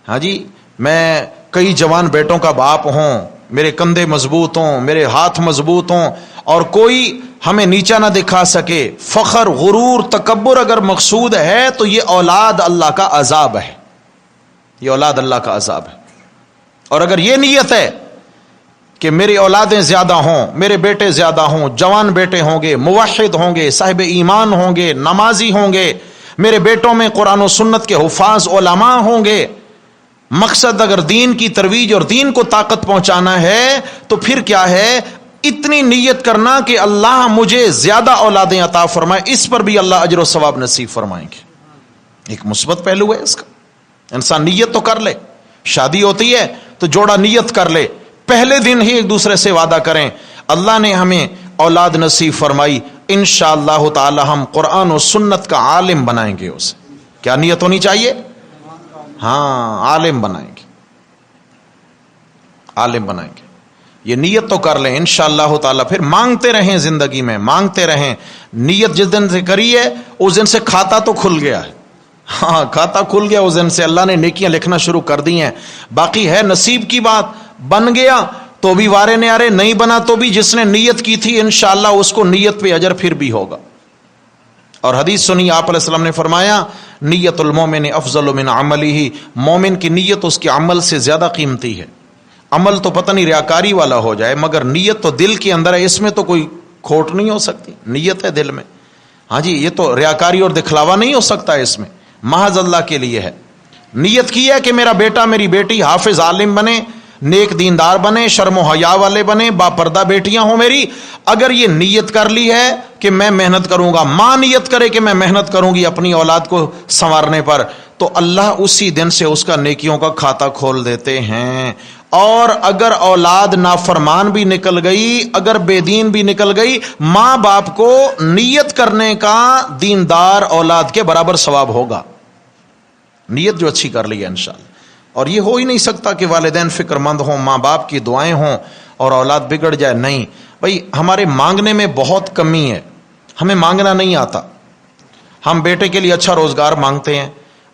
ہاں جی، میں کئی جوان بیٹوں کا باپ ہوں، میرے کندھے مضبوط ہوں، میرے ہاتھ مضبوط ہوں، اور کوئی ہمیں نیچا نہ دکھا سکے. فخر، غرور، تکبر اگر مقصود ہے تو یہ اولاد اللہ کا عذاب ہے، یہ اولاد اللہ کا عذاب ہے. اور اگر یہ نیت ہے کہ میری اولادیں زیادہ ہوں، میرے بیٹے زیادہ ہوں، جوان بیٹے ہوں گے، موحد ہوں گے، صاحب ایمان ہوں گے، نمازی ہوں گے، میرے بیٹوں میں قرآن و سنت کے حفاظ علماء ہوں گے، مقصد اگر دین کی ترویج اور دین کو طاقت پہنچانا ہے تو پھر کیا ہے، اتنی نیت کرنا کہ اللہ مجھے زیادہ اولادیں عطا فرمائے، اس پر بھی اللہ اجر و ثواب نصیب فرمائیں گے۔ ایک مثبت پہلو ہے اس کا۔ انسان نیت تو کر لے، شادی ہوتی ہے تو جوڑا نیت کر لے، پہلے دن ہی ایک دوسرے سے وعدہ کریں اللہ نے ہمیں اولاد نصیب فرمائی، انشاءاللہ تعالی ہم قرآن و سنت کا عالم بنائیں گے اسے۔ کیا نیت ہونی چاہیے؟ ہاں، عالم بنائیں گے، عالم بنائیں گے۔ یہ نیت تو کر لیں انشاءاللہ تعالی، پھر مانگتے رہیں، زندگی میں مانگتے رہیں۔ نیت جس دن سے کری ہے اس دن سے کھاتا تو کھل گیا ہے، ہاں کھاتا کھل گیا اس دن سے، اللہ نے نیکیاں لکھنا شروع کر دی ہیں۔ باقی ہے نصیب کی بات، بن گیا تو بھی وارے نیارے، نہیں بنا تو بھی جس نے نیت کی تھی انشاءاللہ اس کو نیت پہ اجر پھر بھی ہوگا۔ اور حدیث سنی، آپ علیہ السلام نے فرمایا نیت المومن افضل من عملہ، مومن کی نیت اس کے عمل سے زیادہ قیمتی ہے۔ عمل تو پتہ نہیں ریاکاری والا ہو جائے، مگر نیت تو دل کے اندر ہے، اس میں تو کوئی کھوٹ نہیں ہو سکتی، نیت ہے دل میں۔ ہاں جی، یہ تو ریاکاری اور دکھلاوا نہیں ہو سکتا، اس میں محض اللہ کے لیے ہے۔ نیت کی ہے کہ میرا بیٹا میری بیٹی حافظ عالم بنے، نیک دیندار بنے، شرم و حیا والے بنے، با پردہ بیٹیاں ہوں میری۔ اگر یہ نیت کر لی ہے کہ میں محنت کروں گا، ماں نیت کرے کہ میں محنت کروں گی اپنی اولاد کو سنوارنے پر، تو اللہ اسی دن سے اس کا نیکیوں کا کھاتا کھول دیتے ہیں۔ اور اگر اولاد نافرمان بھی نکل گئی، اگر بے دین بھی نکل گئی، ماں باپ کو نیت کرنے کا دیندار اولاد کے برابر ثواب ہوگا، نیت جو اچھی کر لی ہے انشاءاللہ۔ اور یہ ہو ہی نہیں سکتا کہ والدین فکر مند ہوں، ماں باپ کی دعائیں ہوں اور اولاد بگڑ جائے، نہیں بھائی، ہمارے مانگنے میں بہت کمی ہے، ہمیں مانگنا نہیں آتا۔ ہم بیٹے کے لیے اچھا روزگار مانگتے ہیں،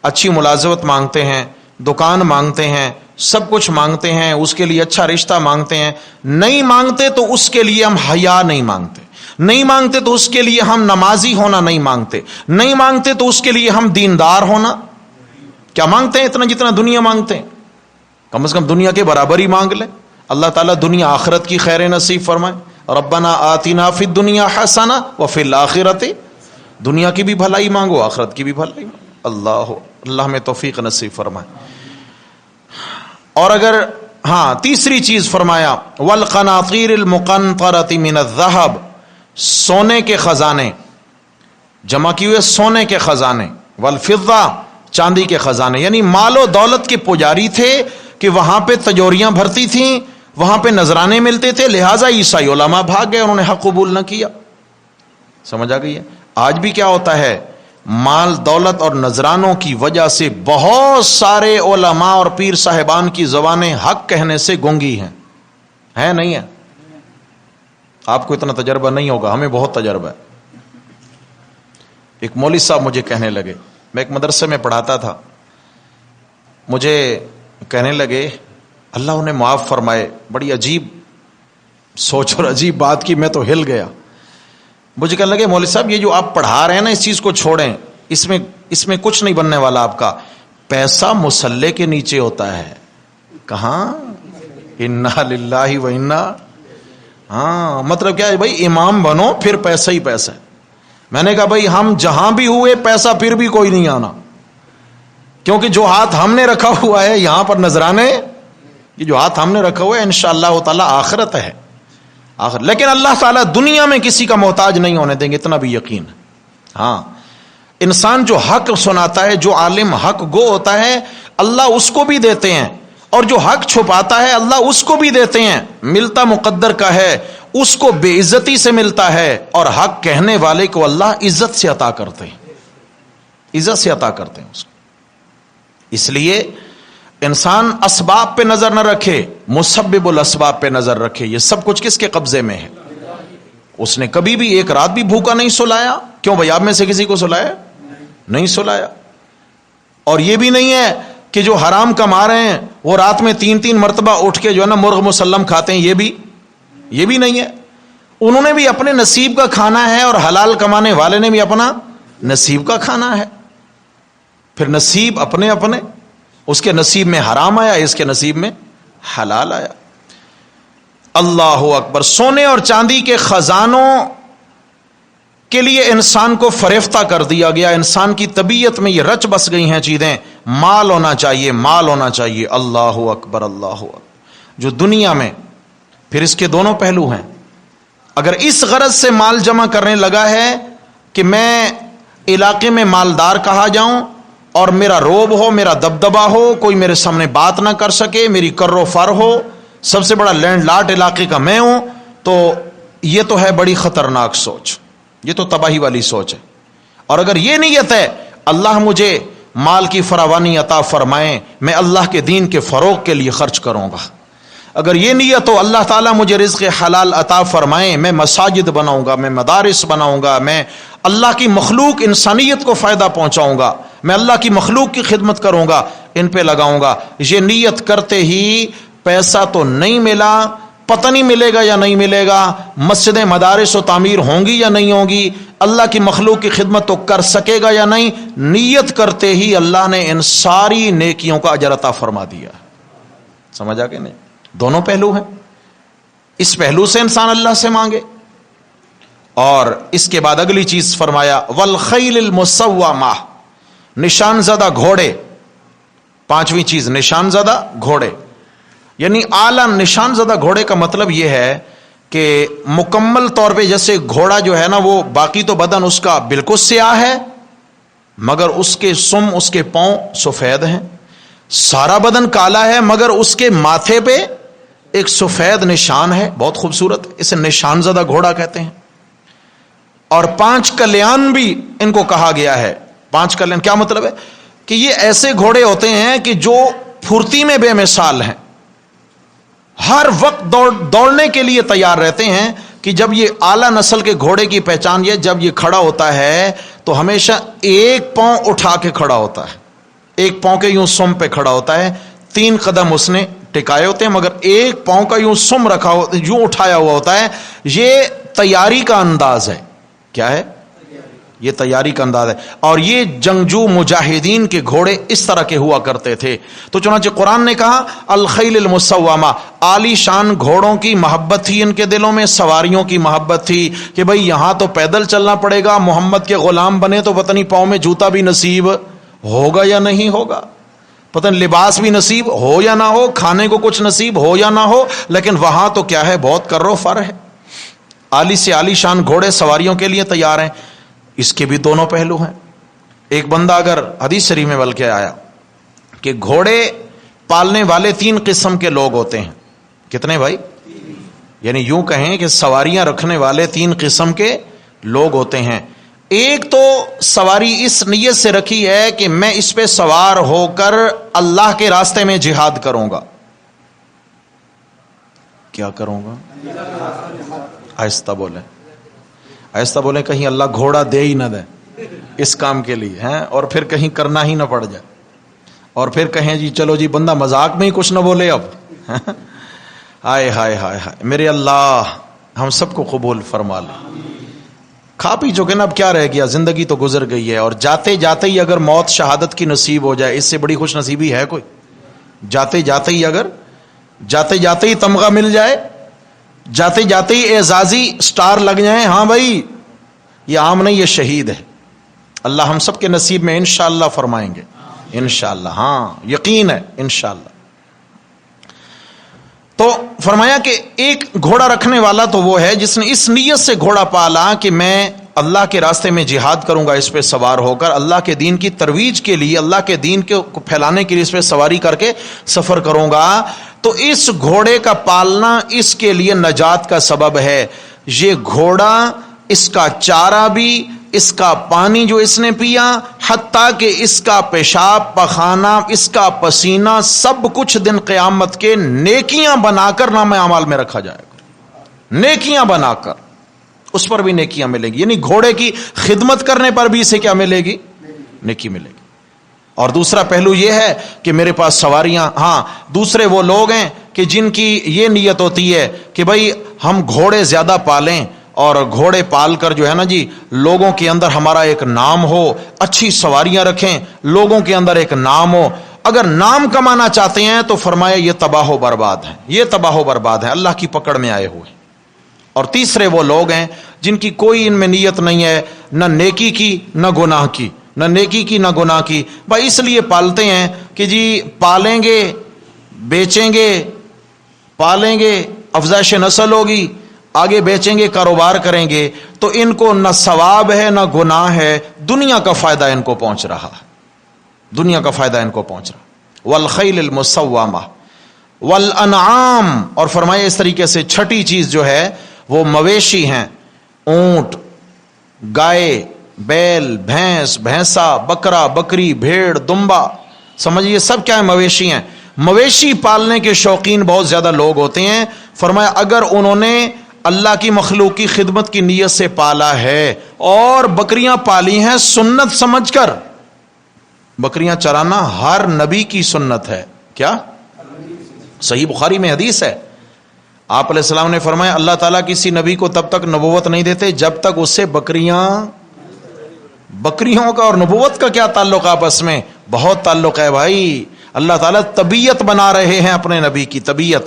اچھی ملازمت مانگتے ہیں، دکان مانگتے ہیں، سب کچھ مانگتے ہیں، اس کے لیے اچھا رشتہ مانگتے ہیں۔ نہیں مانگتے تو اس کے لیے ہم حیا نہیں مانگتے، نہیں مانگتے تو اس کے لیے ہم نمازی ہونا نہیں مانگتے، نہیں مانگتے تو اس کے لیے ہم دیندار ہونا۔ کیا مانگتے ہیں اتنا جتنا دنیا مانگتے ہیں؟ کم از کم دنیا کے برابر ہی مانگ لیں۔ اللہ تعالیٰ دنیا آخرت کی خیر نصیب فرمائے۔ ربنا آتنا فی الدنیا حسنہ وفی الآخرۃ، دنیا کی بھی بھلائی مانگو، آخرت کی بھی بھلائی مانگو۔ اللہ میں توفیق نصیب فرمائے۔ اور اگر ہاں تیسری چیز فرمایا والقناطیر المقنطرۃ من الذہب، سونے کے خزانے، جمع کیے ہوئے سونے کے خزانے، والفضہ، چاندی کے خزانے، یعنی مال و دولت کے پجاری تھے کہ وہاں پہ تجوریاں بھرتی تھیں، وہاں پہ نذرانے ملتے تھے، لہٰذا عیسائی علماء بھاگ گئے، انہوں نے حق قبول نہ کیا۔ سمجھ آ گئی ہے؟ آج بھی کیا ہوتا ہے، مال دولت اور نذرانوں کی وجہ سے بہت سارے علماء اور پیر صاحبان کی زبانیں حق کہنے سے گونگی ہیں، ہے نہیں ہے؟ آپ کو اتنا تجربہ نہیں ہوگا، ہمیں بہت تجربہ ہے۔ ایک مولوی صاحب مجھے کہنے لگے، میں ایک مدرسے میں پڑھاتا تھا، مجھے کہنے لگے اللہ انہیں معاف فرمائے، بڑی عجیب سوچ اور عجیب بات کی، میں تو ہل گیا۔ مجھے کہنے لگے مولوی صاحب یہ جو آپ پڑھا رہے ہیں نا، اس چیز کو چھوڑیں، اس میں کچھ نہیں بننے والا آپ کا، پیسہ مسلح کے نیچے ہوتا ہے۔ کہاں؟ انا للہ و انا، ہاں مطلب کیا ہے بھائی، امام بنو پھر پیسہ ہی پیسہ ہے۔ میں نے کہا بھائی ہم جہاں بھی ہوئے پیسہ پھر بھی کوئی نہیں آنا، کیونکہ جو ہاتھ ہم نے رکھا ہوا ہے یہاں پر نذرانے، یہ جو ہاتھ ہم نے رکھا ہوا ہے انشاءاللہ تعالی آخرت ہے، آخر۔ لیکن اللہ تعالیٰ دنیا میں کسی کا محتاج نہیں ہونے دیں گے، اتنا بھی یقین ہے۔ ہاں، انسان جو حق سناتا ہے، جو عالم حق گو ہوتا ہے، اللہ اس کو بھی دیتے ہیں، اور جو حق چھپاتا ہے اللہ اس کو بھی دیتے ہیں۔ ملتا مقدر کا ہے، اس کو بے عزتی سے ملتا ہے، اور حق کہنے والے کو اللہ عزت سے عطا کرتے ہیں، عزت سے عطا کرتے ہیں اس کو۔ اس لیے انسان اسباب پہ نظر نہ رکھے، مسبب الاسباب پہ نظر رکھے۔ یہ سب کچھ کس کے قبضے میں ہے؟ اس نے کبھی بھی ایک رات بھی بھوکا نہیں سلایا، کیوں بھائی آپ میں سے کسی کو سلایا؟ نہیں سلایا۔ اور یہ بھی نہیں ہے کہ جو حرام کما رہے ہیں وہ رات میں 3 مرتبہ اٹھ کے جو ہے نا مرغ مسلم کھاتے ہیں، یہ بھی نہیں ہے۔ انہوں نے بھی اپنے نصیب کا کھانا ہے، اور حلال کمانے والے نے بھی اپنا نصیب کا کھانا ہے۔ پھر نصیب اپنے اپنے، اس کے نصیب میں حرام آیا، اس کے نصیب میں حلال آیا۔ اللہ اکبر۔ سونے اور چاندی کے خزانوں کے لیے انسان کو فریفتہ کر دیا گیا، انسان کی طبیعت میں یہ رچ بس گئی ہیں چیزیں، مال ہونا چاہیے، مال ہونا چاہیے۔ اللہ اکبر، اللہ اکبر۔ جو دنیا میں پھر اس کے دونوں پہلو ہیں، اگر اس غرض سے مال جمع کرنے لگا ہے کہ میں علاقے میں مالدار کہا جاؤں اور میرا روب ہو، میرا دبدبا ہو، کوئی میرے سامنے بات نہ کر سکے، میری کر و فر ہو، سب سے بڑا لینڈ لاٹ علاقے کا میں ہوں، تو یہ تو ہے بڑی خطرناک سوچ، یہ تو تباہی والی سوچ ہے۔ اور اگر یہ نیت ہے اللہ مجھے مال کی فراوانی عطا فرمائیں، میں اللہ کے دین کے فروغ کے لیے خرچ کروں گا، اگر یہ نیت ہو اللہ تعالیٰ مجھے رزق حلال عطا فرمائیں، میں مساجد بناؤں گا، میں مدارس بناؤں گا، میں اللہ کی مخلوق انسانیت کو فائدہ پہنچاؤں گا، میں اللہ کی مخلوق کی خدمت کروں گا، ان پہ لگاؤں گا، یہ نیت کرتے ہی پیسہ تو نہیں ملا، پتہ نہیں ملے گا یا نہیں ملے گا، مسجدیں مدارس و تعمیر ہوں گی یا نہیں ہوں گی، اللہ کی مخلوق کی خدمت تو کر سکے گا یا نہیں، نیت کرتے ہی اللہ نے ان ساری نیکیوں کا اجر عطا فرما دیا۔ سمجھا کہ نہیں؟ دونوں پہلو ہیں، اس پہلو سے انسان اللہ سے مانگے، اور اس کے بعد اگلی چیز فرمایا والخیل المسومہ، نشان زدہ گھوڑے، پانچویں چیز نشان زدہ گھوڑے، یعنی اعلیٰ نشان زدہ گھوڑے کا مطلب یہ ہے کہ مکمل طور پہ جیسے گھوڑا جو ہے نا وہ باقی تو بدن اس کا بالکل سیاہ ہے مگر اس کے سم، اس کے پاؤں سفید ہیں، سارا بدن کالا ہے مگر اس کے ماتھے پہ ایک سفید نشان ہے، بہت خوبصورت، اسے نشان زدہ گھوڑا کہتے ہیں۔ اور 5 کلیان بھی ان کو کہا گیا ہے۔ 5 کلیان کیا مطلب ہے؟ کہ یہ ایسے گھوڑے ہوتے ہیں کہ جو پھرتی میں بے مثال ہیں، ہر وقت دوڑنے کے لیے تیار رہتے ہیں، کہ جب یہ اعلیٰ نسل کے گھوڑے کی پہچان یہ جب یہ کھڑا ہوتا ہے تو ہمیشہ ایک پاؤں اٹھا کے کھڑا ہوتا ہے، ایک پاؤں کے یوں سم پہ کھڑا ہوتا ہے، 3 قدم اس نے ٹکائے ہوتے ہیں مگر ایک پاؤں کا یوں سم رکھا ہوتا ہے، یوں اٹھایا ہوا ہوتا ہے۔ یہ تیاری کا انداز ہے۔ کیا ہے یہ؟ تیاری کا انداز ہے۔ اور یہ جنگجو مجاہدین کے گھوڑے اس طرح کے ہوا کرتے تھے۔ تو چنانچہ قرآن نے کہا الخیل المسومہ، عالی شان گھوڑوں کی محبت تھی ان کے دلوں میں، سواریوں کی محبت تھی کہ بھئی یہاں تو پیدل چلنا پڑے گا، محمد کے غلام بنے تو پتہ نہیں پاؤں میں جوتا بھی نصیب ہوگا یا نہیں ہوگا، پتہ نہیں لباس بھی نصیب ہو یا نہ ہو، کھانے کو کچھ نصیب ہو یا نہ ہو، لیکن وہاں تو کیا ہے، بہت کر و فر ہے، عالی سے عالی شان گھوڑے سواریوں کے لیے تیار ہیں۔ اس کے بھی دونوں پہلو ہیں۔ ایک بندہ اگر حدیث شریف میں بلکہ آیا کہ گھوڑے پالنے والے 3 قسم کے لوگ ہوتے ہیں۔ کتنے بھائی؟ یعنی یوں کہیں کہ سواریاں رکھنے والے 3 قسم کے لوگ ہوتے ہیں۔ ایک تو سواری اس نیت سے رکھی ہے کہ میں اس پہ سوار ہو کر اللہ کے راستے میں جہاد کروں گا۔ کیا کروں گا؟ آہستہ بولیں، ایسا بولیں کہیں اللہ گھوڑا دے ہی نہ دے اس کام کے لیے ہیں، اور پھر کہیں کرنا ہی نہ پڑ جائے، اور پھر کہیں جی چلو جی بندہ مذاق میں ہی کچھ نہ بولے اب۔ ہائے ہائے ہائے ہائے، میرے اللہ ہم سب کو قبول فرما لے۔ کھا پی چکے نا، اب کیا رہ گیا، زندگی تو گزر گئی ہے، اور جاتے جاتے ہی اگر موت شہادت کی نصیب ہو جائے، اس سے بڑی خوش نصیبی ہے کوئی؟ جاتے جاتے ہی اگر جاتے جاتے ہی تمغہ مل جائے، جاتے جاتے ہی اعزازی سٹار لگ جائیں، ہاں بھائی یہ عام نہیں، یہ شہید ہے، اللہ ہم سب کے نصیب میں انشاءاللہ فرمائیں گے، انشاءاللہ، ہاں یقین ہے انشاءاللہ۔ تو فرمایا کہ ایک گھوڑا رکھنے والا تو وہ ہے جس نے اس نیت سے گھوڑا پالا کہ میں اللہ کے راستے میں جہاد کروں گا، اس پہ سوار ہو کر اللہ کے دین کی ترویج کے لیے، اللہ کے دین کو پھیلانے کے لیے اس پہ سواری کر کے سفر کروں گا۔ تو اس گھوڑے کا پالنا اس کے لیے نجات کا سبب ہے۔ یہ گھوڑا، اس کا چارہ بھی، اس کا پانی جو اس نے پیا، حتیٰ کہ اس کا پیشاب پخانہ، اس کا پسینہ، سب کچھ دن قیامت کے نیکیاں بنا کر نام اعمال میں رکھا جائے گا، نیکیاں بنا کر، اس پر بھی نیکیاں ملیں گی۔ یعنی گھوڑے کی خدمت کرنے پر بھی اسے کیا ملے گی؟ نیکی ملے گی۔ اور دوسرا پہلو یہ ہے کہ میرے پاس سواریاں، ہاں دوسرے وہ لوگ ہیں کہ جن کی یہ نیت ہوتی ہے کہ بھائی ہم گھوڑے زیادہ پالیں، اور گھوڑے پال کر جو ہے نا جی لوگوں کے اندر ہمارا ایک نام ہو، اچھی سواریاں رکھیں، لوگوں کے اندر ایک نام ہو، اگر نام کمانا چاہتے ہیں تو فرمایا یہ تباہ و برباد ہے، یہ تباہ و برباد ہے، اللہ کی پکڑ میں آئے ہوئے۔ اور تیسرے وہ لوگ ہیں جن کی کوئی ان میں نیت نہیں ہے، نہ نیکی کی نہ گناہ کی، نہ نیکی کی نہ گناہ کی، بھائی اس لیے پالتے ہیں کہ جی پالیں گے، بیچیں گے، پالیں گے، افزائش نسل ہوگی، آگے بیچیں گے، کاروبار کریں گے، تو ان کو نہ ثواب ہے نہ گناہ ہے، دنیا کا فائدہ ان کو پہنچ رہا ہے، دنیا کا فائدہ ان کو پہنچ رہا۔ والخیل المسومہ والانعام، اور فرمایا اس طریقے سے چھٹی چیز جو ہے وہ مویشی ہیں، اونٹ، گائے، بیل، بھینس، بھینسا، بکرا، بکری، بھیڑ، دمبا، سمجھیے سب کیا ہے؟ مویشی ہیں۔ مویشی پالنے کے شوقین بہت زیادہ لوگ ہوتے ہیں۔ فرمایا اگر انہوں نے اللہ کی مخلوق کی خدمت کی نیت سے پالا ہے اور بکریاں پالی ہیں سنت سمجھ کر، بکریاں چرانا ہر نبی کی سنت ہے، کیا؟ صحیح بخاری میں حدیث ہے، آپ علیہ السلام نے فرمایا اللہ تعالیٰ کسی نبی کو تب تک نبوت نہیں دیتے جب تک اس سے بکریوں کا اور نبوت کا کیا تعلق آپس میں؟ بہت تعلق ہے بھائی، اللہ تعالیٰ طبیعت بنا رہے ہیں اپنے نبی کی طبیعت۔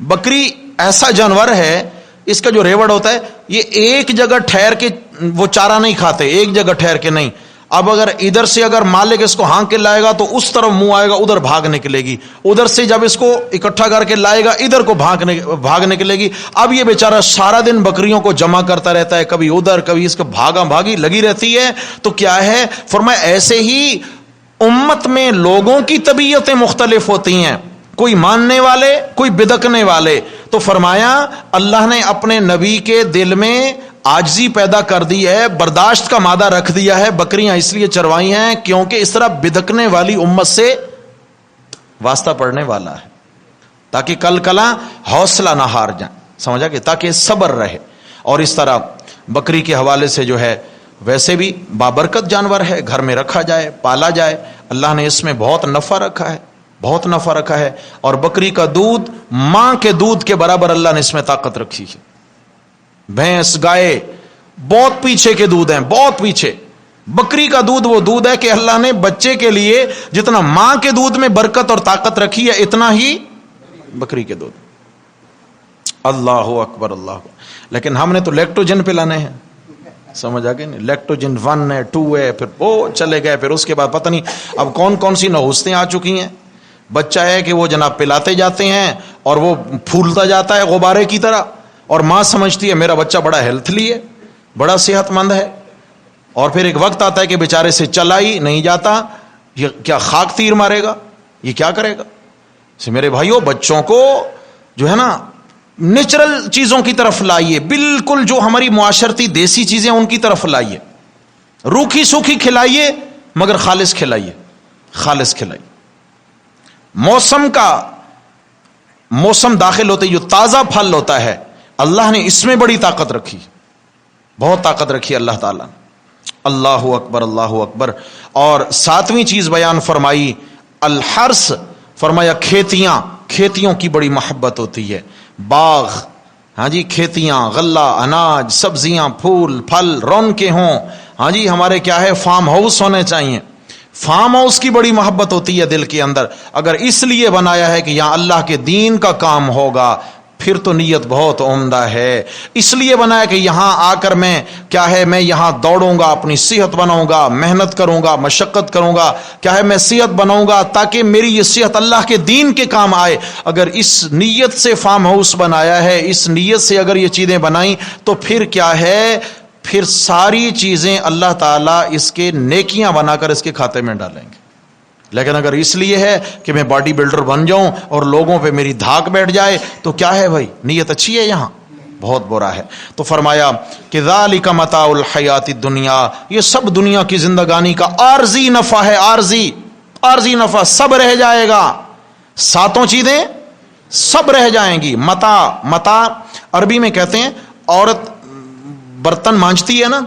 بکری ایسا جانور ہے، اس کا جو ریوڑ ہوتا ہے یہ ایک جگہ ٹھہر کے وہ چارہ نہیں کھاتے، ایک جگہ ٹھہر کے نہیں۔ اب اگر ادھر سے اگر مالک اس کو ہانک کے لائے گا تو اس طرف منہ آئے گا، ادھر بھاگ نکلے گی، ادھر سے جب اس کو اکٹھا کر کے لائے گا ادھر کو بھاگ نکلے گی۔ اب یہ بیچارہ سارا دن بکریوں کو جمع کرتا رہتا ہے، کبھی ادھر کبھی اس کو بھاگا بھاگی لگی رہتی ہے۔ تو کیا ہے؟ فرمایا ایسے ہی امت میں لوگوں کی طبیعتیں مختلف ہوتی ہیں، کوئی ماننے والے کوئی بدکنے والے۔ تو فرمایا اللہ نے اپنے نبی کے دل میں عاجزی پیدا کر دی ہے، برداشت کا مادہ رکھ دیا ہے، بکریاں اس لیے چروائی ہیں کیونکہ اس طرح بدکنے والی امت سے واسطہ پڑنے والا ہے، تاکہ کل کلا حوصلہ نہ ہار جائیں، سمجھا کہ تاکہ صبر رہے۔ اور اس طرح بکری کے حوالے سے جو ہے ویسے بھی بابرکت جانور ہے، گھر میں رکھا جائے، پالا جائے، اللہ نے اس میں بہت نفع رکھا ہے، بہت نفع رکھا ہے۔ اور بکری کا دودھ ماں کے دودھ کے برابر اللہ نے اس میں طاقت رکھی ہے۔ بھینس، گائے بہت پیچھے کے دودھ ہیں، بہت پیچھے۔ بکری کا دودھ وہ دودھ ہے کہ اللہ نے بچے کے لیے جتنا ماں کے دودھ میں برکت اور طاقت رکھی ہے اتنا ہی بکری کے دودھ۔ اللہ اکبر، اللہ اکبر۔ لیکن ہم نے تو لیکٹوجن پلانے ہیں، سمجھ آ گئی نہیں؟ لیکٹوجن 1 ہے، 2 ہے، پھر وہ چلے گئے، پھر اس کے بعد پتہ نہیں اب کون کون سی نحوستیں آ چکی ہیں۔ بچہ ہے کہ وہ جناب پلاتے جاتے ہیں اور وہ پھولتا جاتا ہے غبارے کی طرح، اور ماں سمجھتی ہے میرا بچہ بڑا ہیلتھلی ہے، بڑا صحت مند ہے، اور پھر ایک وقت آتا ہے کہ بیچارے سے چلا ہی نہیں جاتا، یہ کیا خاک تیر مارے گا، یہ کیا کرے گا؟ میرے بھائیوں بچوں کو جو ہے نا نیچرل چیزوں کی طرف لائیے، بالکل جو ہماری معاشرتی دیسی چیزیں ان کی طرف لائیے، روکھی سوکھی کھلائیے مگر خالص کھلائیے، خالص کھلائیے۔ موسم داخل ہوتے جو تازہ پھل ہوتا ہے اللہ نے اس میں بڑی طاقت رکھی، بہت طاقت رکھی اللہ تعالیٰ۔ اللہ اکبر، اللہ اکبر۔ اور 7ویں چیز بیان فرمائی الحرث، فرمایا کھیتیوں کی بڑی محبت ہوتی ہے، باغ، ہاں جی، کھیتیاں، غلہ، اناج، سبزیاں، پھول پھل، رونقیں ہوں، ہاں جی، ہمارے کیا ہے فارم ہاؤس ہونے چاہیے، فارم ہاؤس کی بڑی محبت ہوتی ہے دل کے اندر۔ اگر اس لیے بنایا ہے کہ یہاں اللہ کے دین کا کام ہوگا پھر تو نیت بہت عمدہ ہے۔ اس لیے بنایا کہ یہاں آ کر میں کیا ہے، میں یہاں دوڑوں گا، اپنی صحت بناؤں گا، محنت کروں گا، مشقت کروں گا، کیا ہے میں صحت بناؤں گا تاکہ میری یہ صحت اللہ کے دین کے کام آئے۔ اگر اس نیت سے فارم ہاؤس بنایا ہے، اس نیت سے اگر یہ چیزیں بنائیں تو پھر کیا ہے، پھر ساری چیزیں اللہ تعالیٰ اس کے نیکیاں بنا کر اس کے کھاتے میں ڈالیں گے۔ لیکن اگر اس لیے ہے کہ میں باڈی بلڈر بن جاؤں اور لوگوں پہ میری دھاک بیٹھ جائے تو کیا ہے بھائی، نیت اچھی ہے یہاں، بہت برا ہے۔ تو فرمایا کہ ذالک متاع الحیات الدنیا، یہ سب دنیا کی زندگانی کا عارضی نفع ہے، عارضی نفع، سب رہ جائے گا، 7 چیزیں سب رہ جائیں گی۔ متاع عربی میں کہتے ہیں عورت برتن مانجتی ہے نا،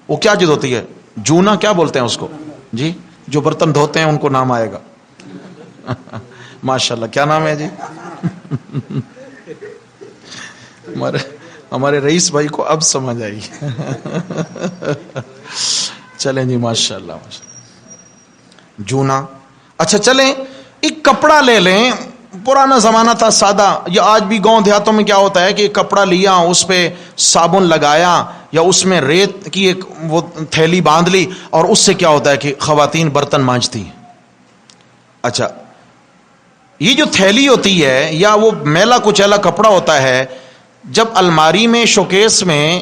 وہ کیا چیز ہوتی ہے، جونا کیا بولتے ہیں اس کو جی، جو برتن دھوتے ہیں ان کو نام آئے گا ماشاءاللہ، کیا نام ہے جی ہمارے رئیس بھائی کو اب سمجھ آئی چلیں جی، ماشاءاللہ۔ جونا اچھا چلیں ایک کپڑا لے لیں، پرانا زمانہ تھا سادہ، یا آج بھی گاؤں دیہاتوں میں کیا ہوتا ہے کہ ایک کپڑا لیا، اس پہ صابن لگایا یا اس میں ریت کی ایک وہ تھیلی باندھ لی، اور اس سے کیا ہوتا ہے کہ خواتین برتن مانجتی ہیں۔ اچھا یہ جو تھیلی ہوتی ہے یا وہ میلا کچیلا کپڑا ہوتا ہے، جب الماری میں شوکیس میں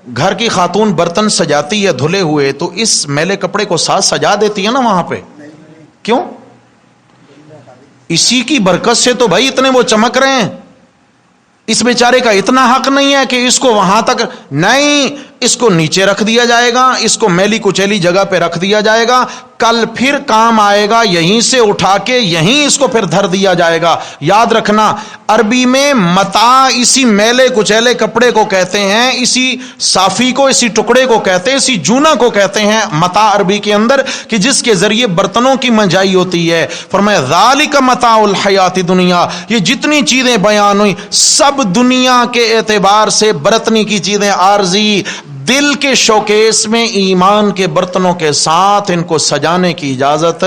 گھر کی خاتون برتن سجاتی ہے دھلے ہوئے، تو اس میلے کپڑے کو ساتھ سجا دیتی ہے نا وہاں پہ، کیوں؟ اسی کی برکت سے تو بھائی اتنے وہ چمک رہے ہیں۔ اس بیچارے کا اتنا حق نہیں ہے کہ اس کو وہاں تک، نہیں، اس کو نیچے رکھ دیا جائے گا، اس کو میلی کچیلی جگہ پہ رکھ دیا جائے گا، کل پھر کام آئے گا، یہیں سے اٹھا کے یہیں اس کو پھر دھر دیا جائے گا۔ یاد رکھنا عربی میں متاع اسی میلے کچیلے کپڑے کو کہتے ہیں، اسی صافی کو، اسی ٹکڑے کو کہتے ہیں، اسی جونا کو کہتے ہیں متاع عربی کے اندر، کہ جس کے ذریعے برتنوں کی منجائی ہوتی ہے۔ فرمایا ذالک متاع الحیات دنیا، یہ جتنی چیزیں بیان ہوئی سب دنیا کے اعتبار سے برتنی کی چیزیں عارضی، دل کے شوکیس میں ایمان کے برتنوں کے ساتھ ان کو سجانے کی اجازت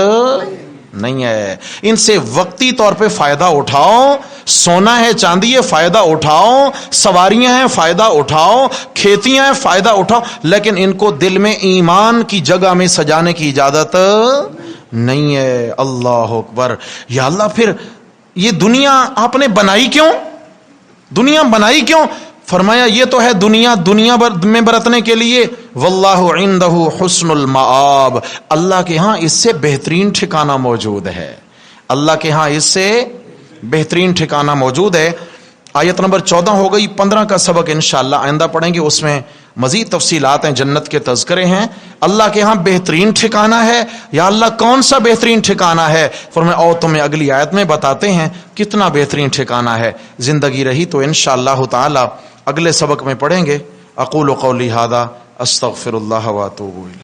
نہیں ہے۔ ان سے وقتی طور پہ فائدہ اٹھاؤ، سونا ہے چاندی ہے فائدہ اٹھاؤ، سواریاں ہیں فائدہ اٹھاؤ، کھیتیاں ہیں فائدہ اٹھاؤ، لیکن ان کو دل میں ایمان کی جگہ میں سجانے کی اجازت نہیں ہے۔ اللہ اکبر۔ یا اللہ، پھر یہ دنیا آپ نے بنائی کیوں؟ دنیا بنائی کیوں؟ فرمایا یہ تو ہے دنیا میں برتنے کے لیے، واللہ عندہ حسن المآب، اللہ کے ہاں اس سے بہترین ٹھکانہ موجود ہے، اللہ کے ہاں اس سے بہترین ٹھکانہ موجود ہے۔ آیت نمبر 14 ہو گئی، 15 کا سبق انشاءاللہ آئندہ پڑھیں گے، اس میں مزید تفصیلات ہیں، جنت کے تذکرے ہیں۔ اللہ کے ہاں بہترین ٹھکانہ ہے، یا اللہ کون سا بہترین ٹھکانہ ہے؟ فرمایا او تمہیں اگلی آیت میں بتاتے ہیں کتنا بہترین ٹھکانہ ہے۔ زندگی رہی تو انشاءاللہ تعالی اگلے سبق میں پڑھیں گے۔ اقول قولی ھذا استغفر اللہ واتوب الیہ۔